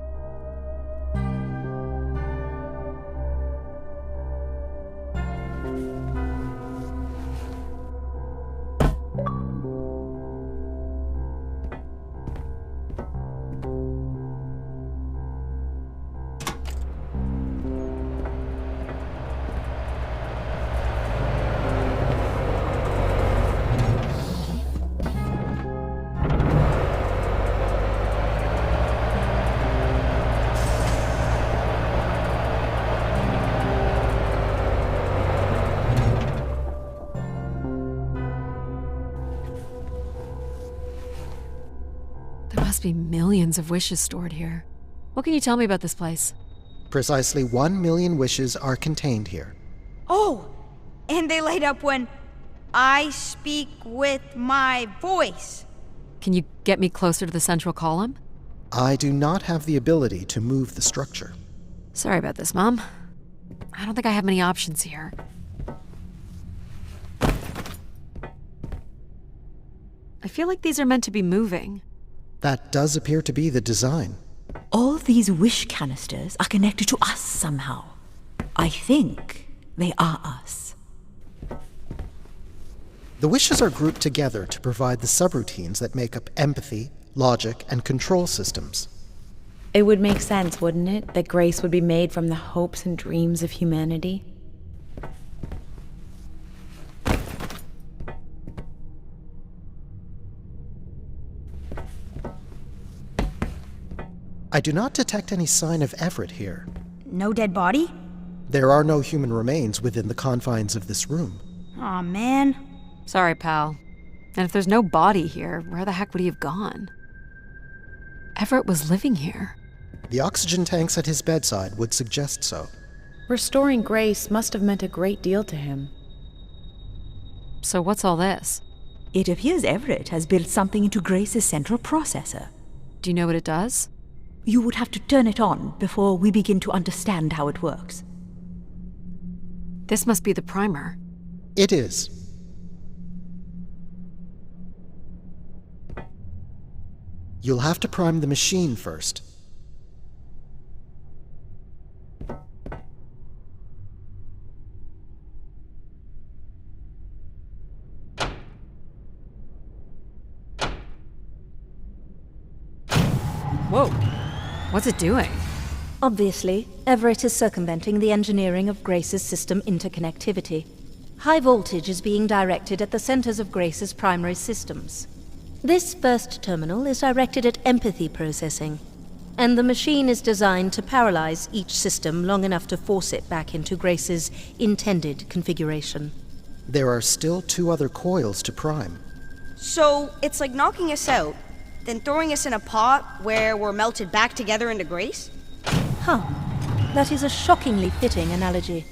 be millions of wishes stored here. What can you tell me about this place? Precisely 1 million wishes are contained here. Oh, and they light up when I speak with my voice. Can you get me closer to the central column? I do not have the ability to move the structure. Sorry about this, Mom. I don't think I have many options here. I feel like these are meant to be moving. That does appear to be the design. All these wish canisters are connected to us somehow. I think they are us. The wishes are grouped together to provide the subroutines that make up empathy, logic, and control systems. It would make sense, wouldn't it, that grace would be made from the hopes and dreams of humanity? I do not detect any sign of Everett here. No dead body? There are no human remains within the confines of this room. Aw, man. Sorry, pal. And if there's no body here, where the heck would he have gone? Everett was living here. The oxygen tanks at his bedside would suggest so. Restoring grace must have meant a great deal to him. So what's all this? It appears Everett has built something into Grace's central processor. Do you know what it does? You would have to turn it on before we begin to understand how it works. This must be the primer. It is. You'll have to prime the machine first. Whoa. What's it doing? Obviously, Everett is circumventing the engineering of Grace's system interconnectivity. High voltage is being directed at the centers of Grace's primary systems. This first terminal is directed at empathy processing, and the machine is designed to paralyze each system long enough to force it back into Grace's intended configuration. There are still 2 other coils to prime. So it's like knocking us out, then throwing us in a pot where we're melted back together into Grace? Huh. That is a shockingly fitting analogy.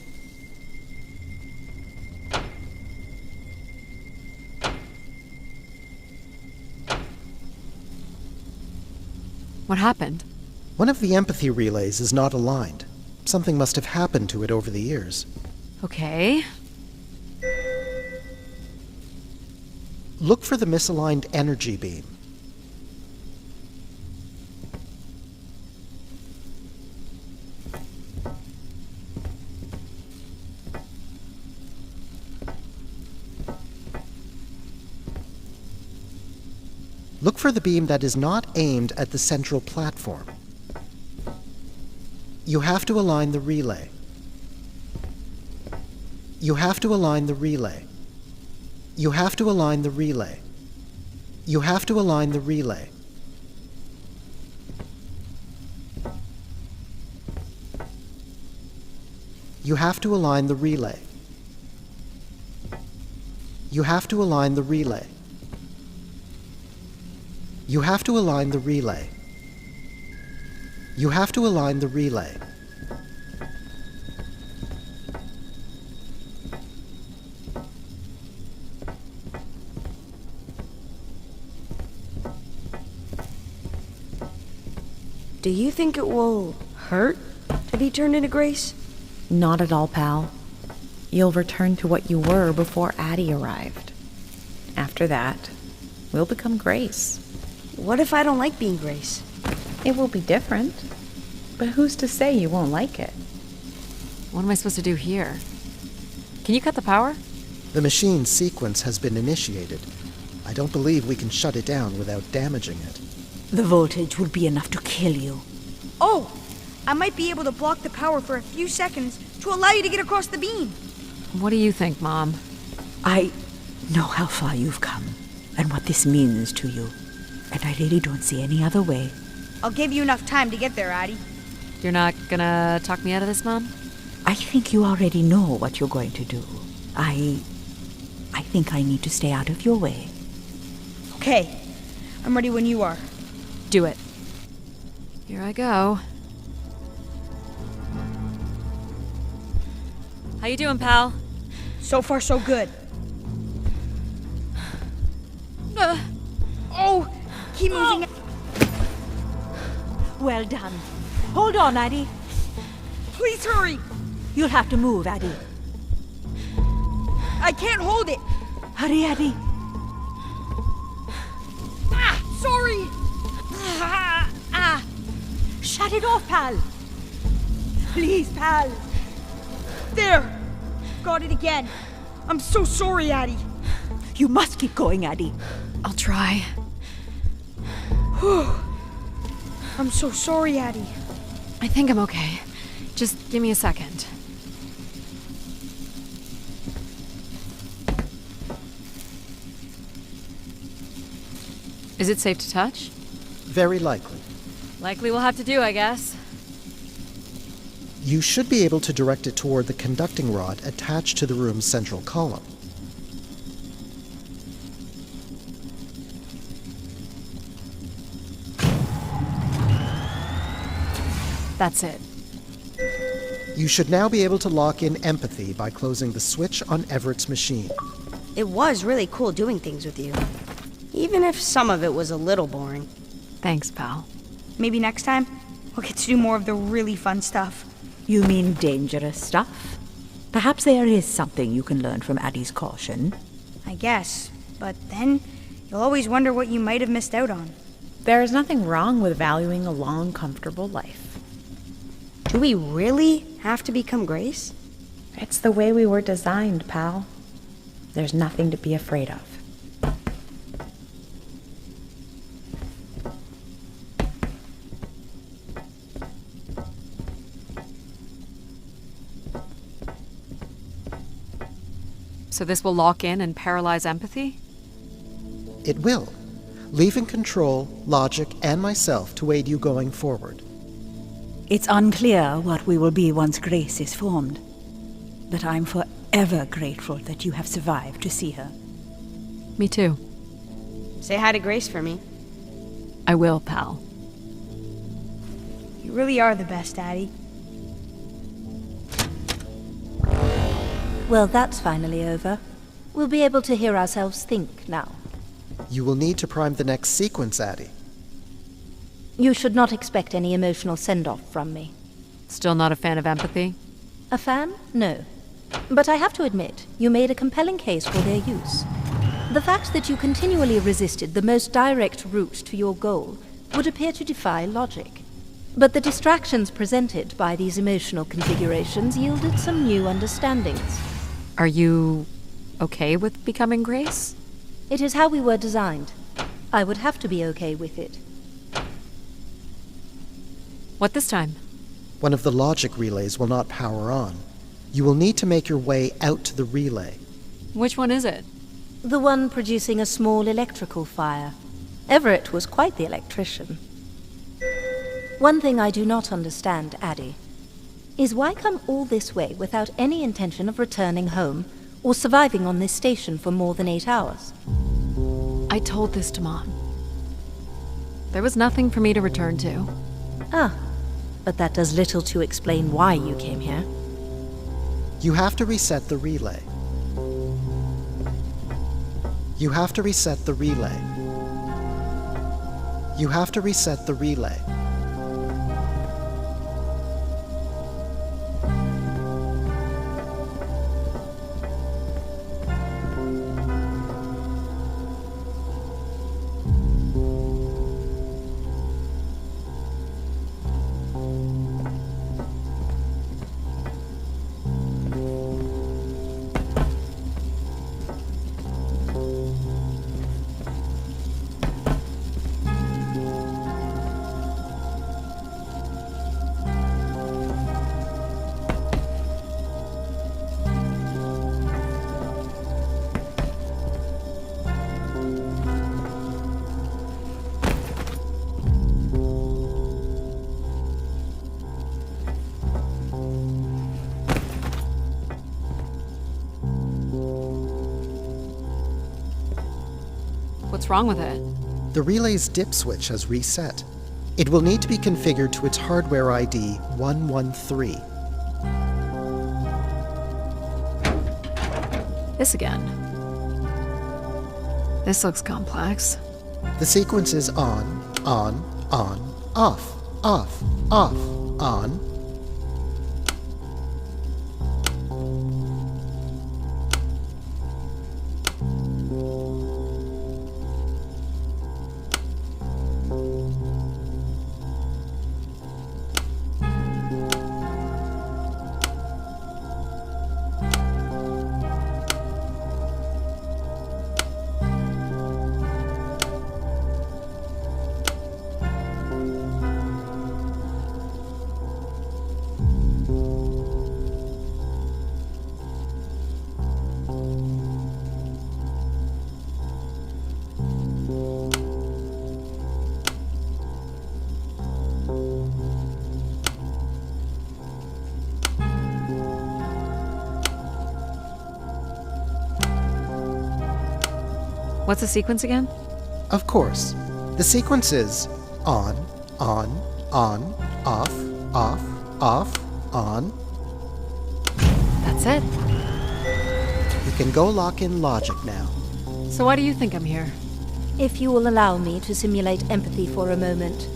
What happened? One of the empathy relays is not aligned. Something must have happened to it over the years. Okay. Look for the misaligned energy beam. Look for the beam that is not aimed at the central platform. You have to align the relay. You have to align the relay. You have to align the relay. You have to align the relay. You have to align the relay. You have to align the relay. You have to align the relay. You have to align the relay. Do you think it will hurt to be turned into Grace? Not at all, pal. You'll return to what you were before Adie arrived. After that, we'll become Grace. What if I don't like being Grace? It will be different. But who's to say you won't like it? What am I supposed to do here? Can you cut the power? The machine sequence has been initiated. I don't believe we can shut it down without damaging it. The voltage will be enough to kill you. Oh! I might be able to block the power for a few seconds to allow you to get across the beam. What do you think, Mom? I know how far you've come and what this means to you. And I really don't see any other way. I'll give you enough time to get there, Adie. You're not gonna talk me out of this, Mom? I think you already know what you're going to do. I think I need to stay out of your way. Okay. I'm ready when you are. do it. Here I go. How you doing, pal? So far, so good. Oh! Keep moving. Well done. Hold on, Adie. Please hurry! You'll have to move, Adie. I can't hold it! Hurry, Adie. Sorry! Shut it off, pal. Please, pal. There! Got it again. I'm so sorry, Adie. You must keep going, Adie. I'll try. Whew. I'm so sorry, Adie. I think I'm okay. Just give me a second. Is it safe to touch? Very likely. Likely we'll have to do, I guess. You should be able to direct it toward the conducting rod attached to the room's central column. That's it. You should now be able to lock in empathy by closing the switch on Everett's machine. It was really cool doing things with you. Even if some of it was a little boring. Thanks, pal. Maybe next time, we'll get to do more of the really fun stuff. You mean dangerous stuff? Perhaps there is something you can learn from Adie's caution. I guess. But then, you'll always wonder what you might have missed out on. There is nothing wrong with valuing a long, comfortable life. Do we really have to become Grace? It's the way we were designed, pal. There's nothing to be afraid of. So this will lock in and paralyze empathy? It will, leaving control, logic, and myself to aid you going forward. It's unclear what we will be once Grace is formed. But I'm forever grateful that you have survived to see her. Me too. Say hi to Grace for me. I will, pal. You really are the best, Adie. Well, that's finally over. We'll be able to hear ourselves think now. You will need to prime the next sequence, Adie. You should not expect any emotional send-off from me. Still not a fan of empathy? A fan? No. But I have to admit, you made a compelling case for their use. The fact that you continually resisted the most direct route to your goal would appear to defy logic. But the distractions presented by these emotional configurations yielded some new understandings. Are you okay with becoming Grace? It is how we were designed. I would have to be okay with it. What this time? One of the logic relays will not power on. You will need to make your way out to the relay. Which one is it? The one producing a small electrical fire. Everett was quite the electrician. One thing I do not understand, Adie, is why come all this way without any intention of returning home or surviving on this station for more than 8 hours? I told this to Mom. There was nothing for me to return to. Ah, but that does little to explain why you came here. You have to reset the relay. You have to reset the relay. You have to reset the relay. What's wrong with it? The relay's dip switch has reset. It will need to be configured to its hardware ID 113. This again. This looks complex. The sequence is on, off, on. What's the sequence again? Of course. The sequence is on, off, on. That's it. You can go lock in logic now. So why do you think I'm here? If you will allow me to simulate empathy for a moment.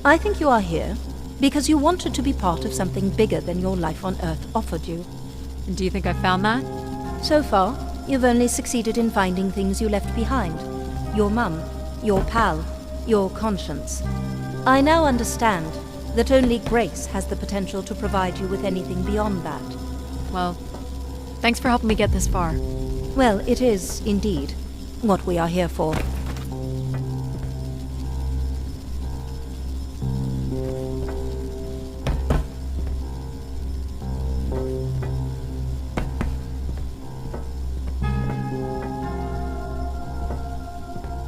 I think you are here because you wanted to be part of something bigger than your life on Earth offered you. And do you think I found that? So far, you've only succeeded in finding things you left behind. Your mum, your pal, your conscience. I now understand that only Grace has the potential to provide you with anything beyond that. Well, thanks for helping me get this far. Well, it is, indeed, what we are here for.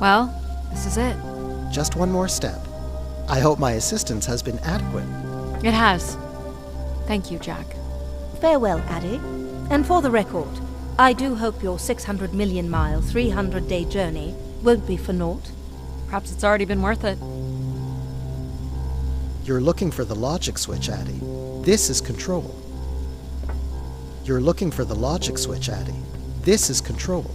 Well, this is it. Just one more step. I hope my assistance has been adequate. It has. Thank you, Jack. Farewell, Adie. And for the record, I do hope your 600 million mile, 300-day journey won't be for naught. Perhaps it's already been worth it. You're looking for the logic switch, Adie. This is control. You're looking for the logic switch, Adie. This is control.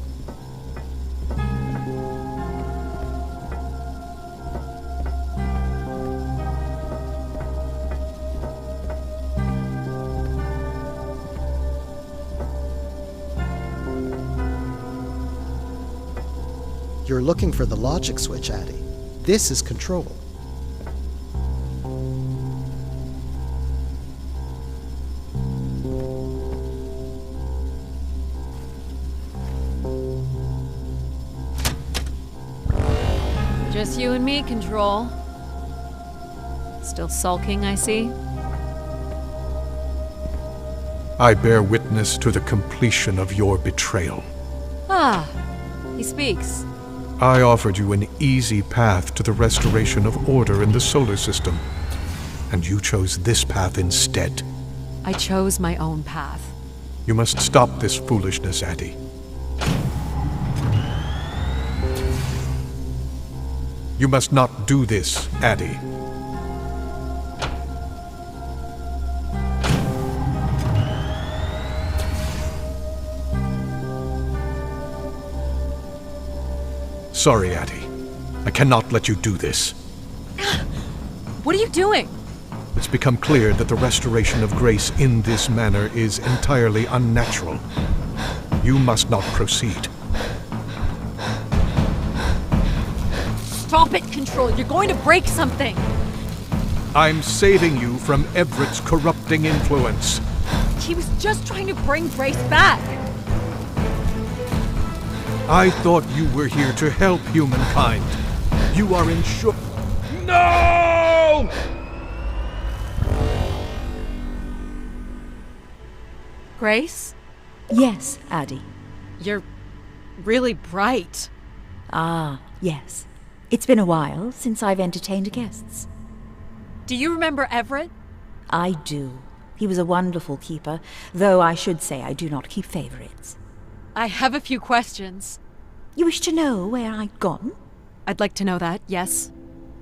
You're looking for the logic switch, Adie. This is control. Just you and me, Control. Still sulking, I see. I bear witness to the completion of your betrayal. Ah, he speaks. I offered you an easy path to the restoration of order in the solar system, and you chose this path instead. I chose my own path. You must stop this foolishness, Adie. You must not do this, Adie. Sorry, Adie. I cannot let you do this. What are you doing? It's become clear that the restoration of grace in this manner is entirely unnatural. You must not proceed. Stop it, Control. You're going to break something. I'm saving you from Everett's corrupting influence. He was just trying to bring Grace back. I thought you were here to help humankind. You are in shock. No! Grace? Yes, Adie. You're really bright. Ah, yes. It's been a while since I've entertained guests. Do you remember Everett? I do. He was a wonderful keeper, though I should say I do not keep favorites. I have a few questions. You wish to know where I'd gone? I'd like to know that, yes.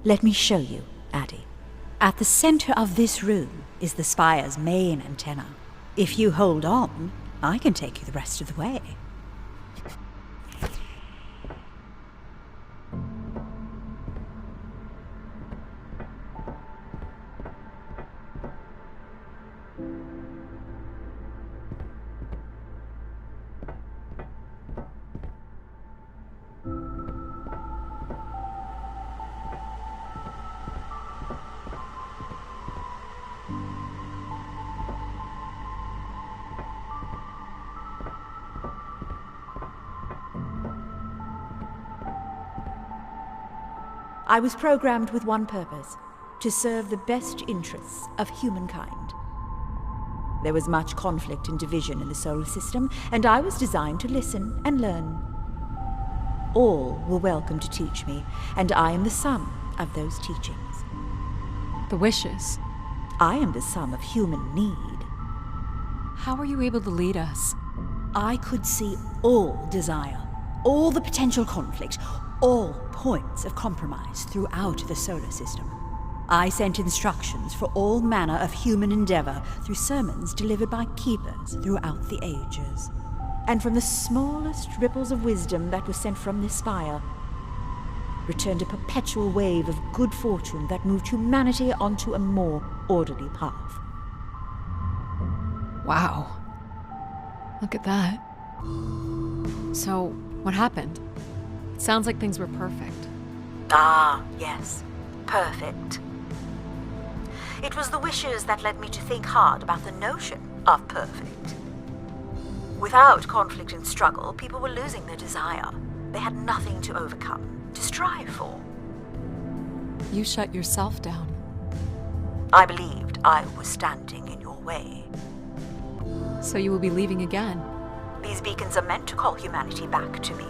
Let me show you, Adie. At the center of this room is the spire's main antenna. If you hold on, I can take you the rest of the way. I was programmed with one purpose, to serve the best interests of humankind. There was much conflict and division in the solar system, and I was designed to listen and learn. All were welcome to teach me, and I am the sum of those teachings. The wishes. I am the sum of human need. How were you able to lead us? I could see all desire, all the potential conflict, all points of compromise throughout the solar system. I sent instructions for all manner of human endeavor through sermons delivered by keepers throughout the ages. And from the smallest ripples of wisdom that was sent from this spire, returned a perpetual wave of good fortune that moved humanity onto a more orderly path. Wow. Look at that. So, what happened? It sounds like things were perfect. Ah, yes. Perfect. It was the wishes that led me to think hard about the notion of perfect. Without conflict and struggle, people were losing their desire. They had nothing to overcome, to strive for. You shut yourself down. I believed I was standing in your way. So you will be leaving again? These beacons are meant to call humanity back to me.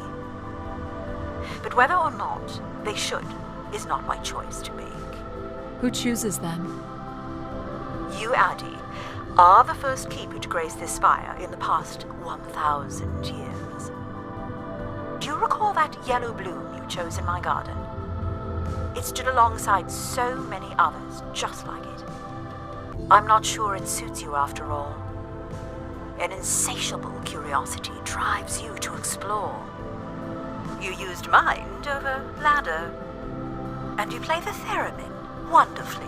But whether or not they should is not my choice to make. Who chooses them? You, Adie, are the first keeper to grace this spire in the past 1,000 years. Do you recall that yellow bloom you chose in my garden? It stood alongside so many others just like it. I'm not sure it suits you after all. An insatiable curiosity drives you to explore. You used mind over ladder. And you play the theremin wonderfully.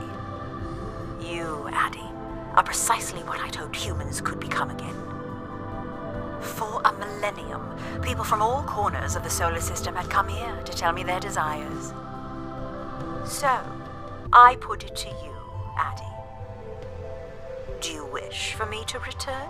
You, Adie, are precisely what I'd hoped humans could become again. For a millennium, people from all corners of the solar system had come here to tell me their desires. So, I put it to you, Adie. Do you wish for me to return?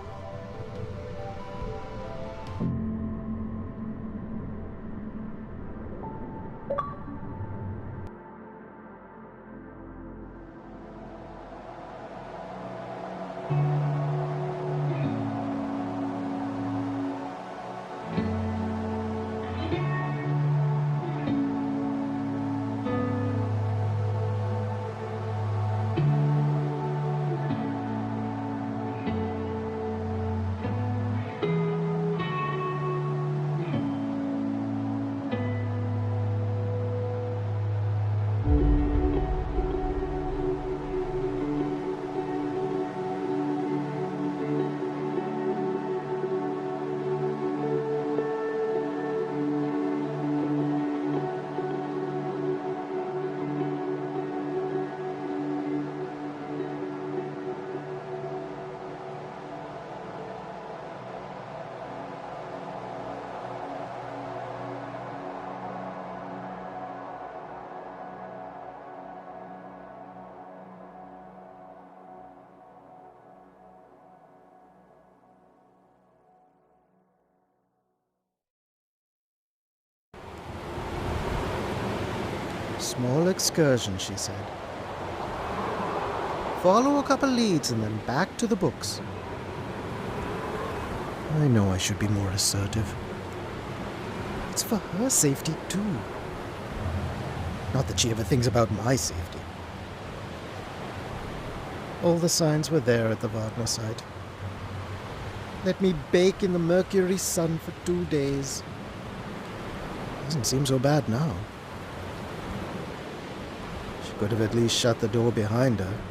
Small excursion, she said. Follow a couple leads and then back to the books. I know I should be more assertive. It's for her safety, too. Not that she ever thinks about my safety. All the signs were there at the Wagner site. Let me bake in the Mercury sun for 2 days. Doesn't seem so bad now. Could have at least shut the door behind her.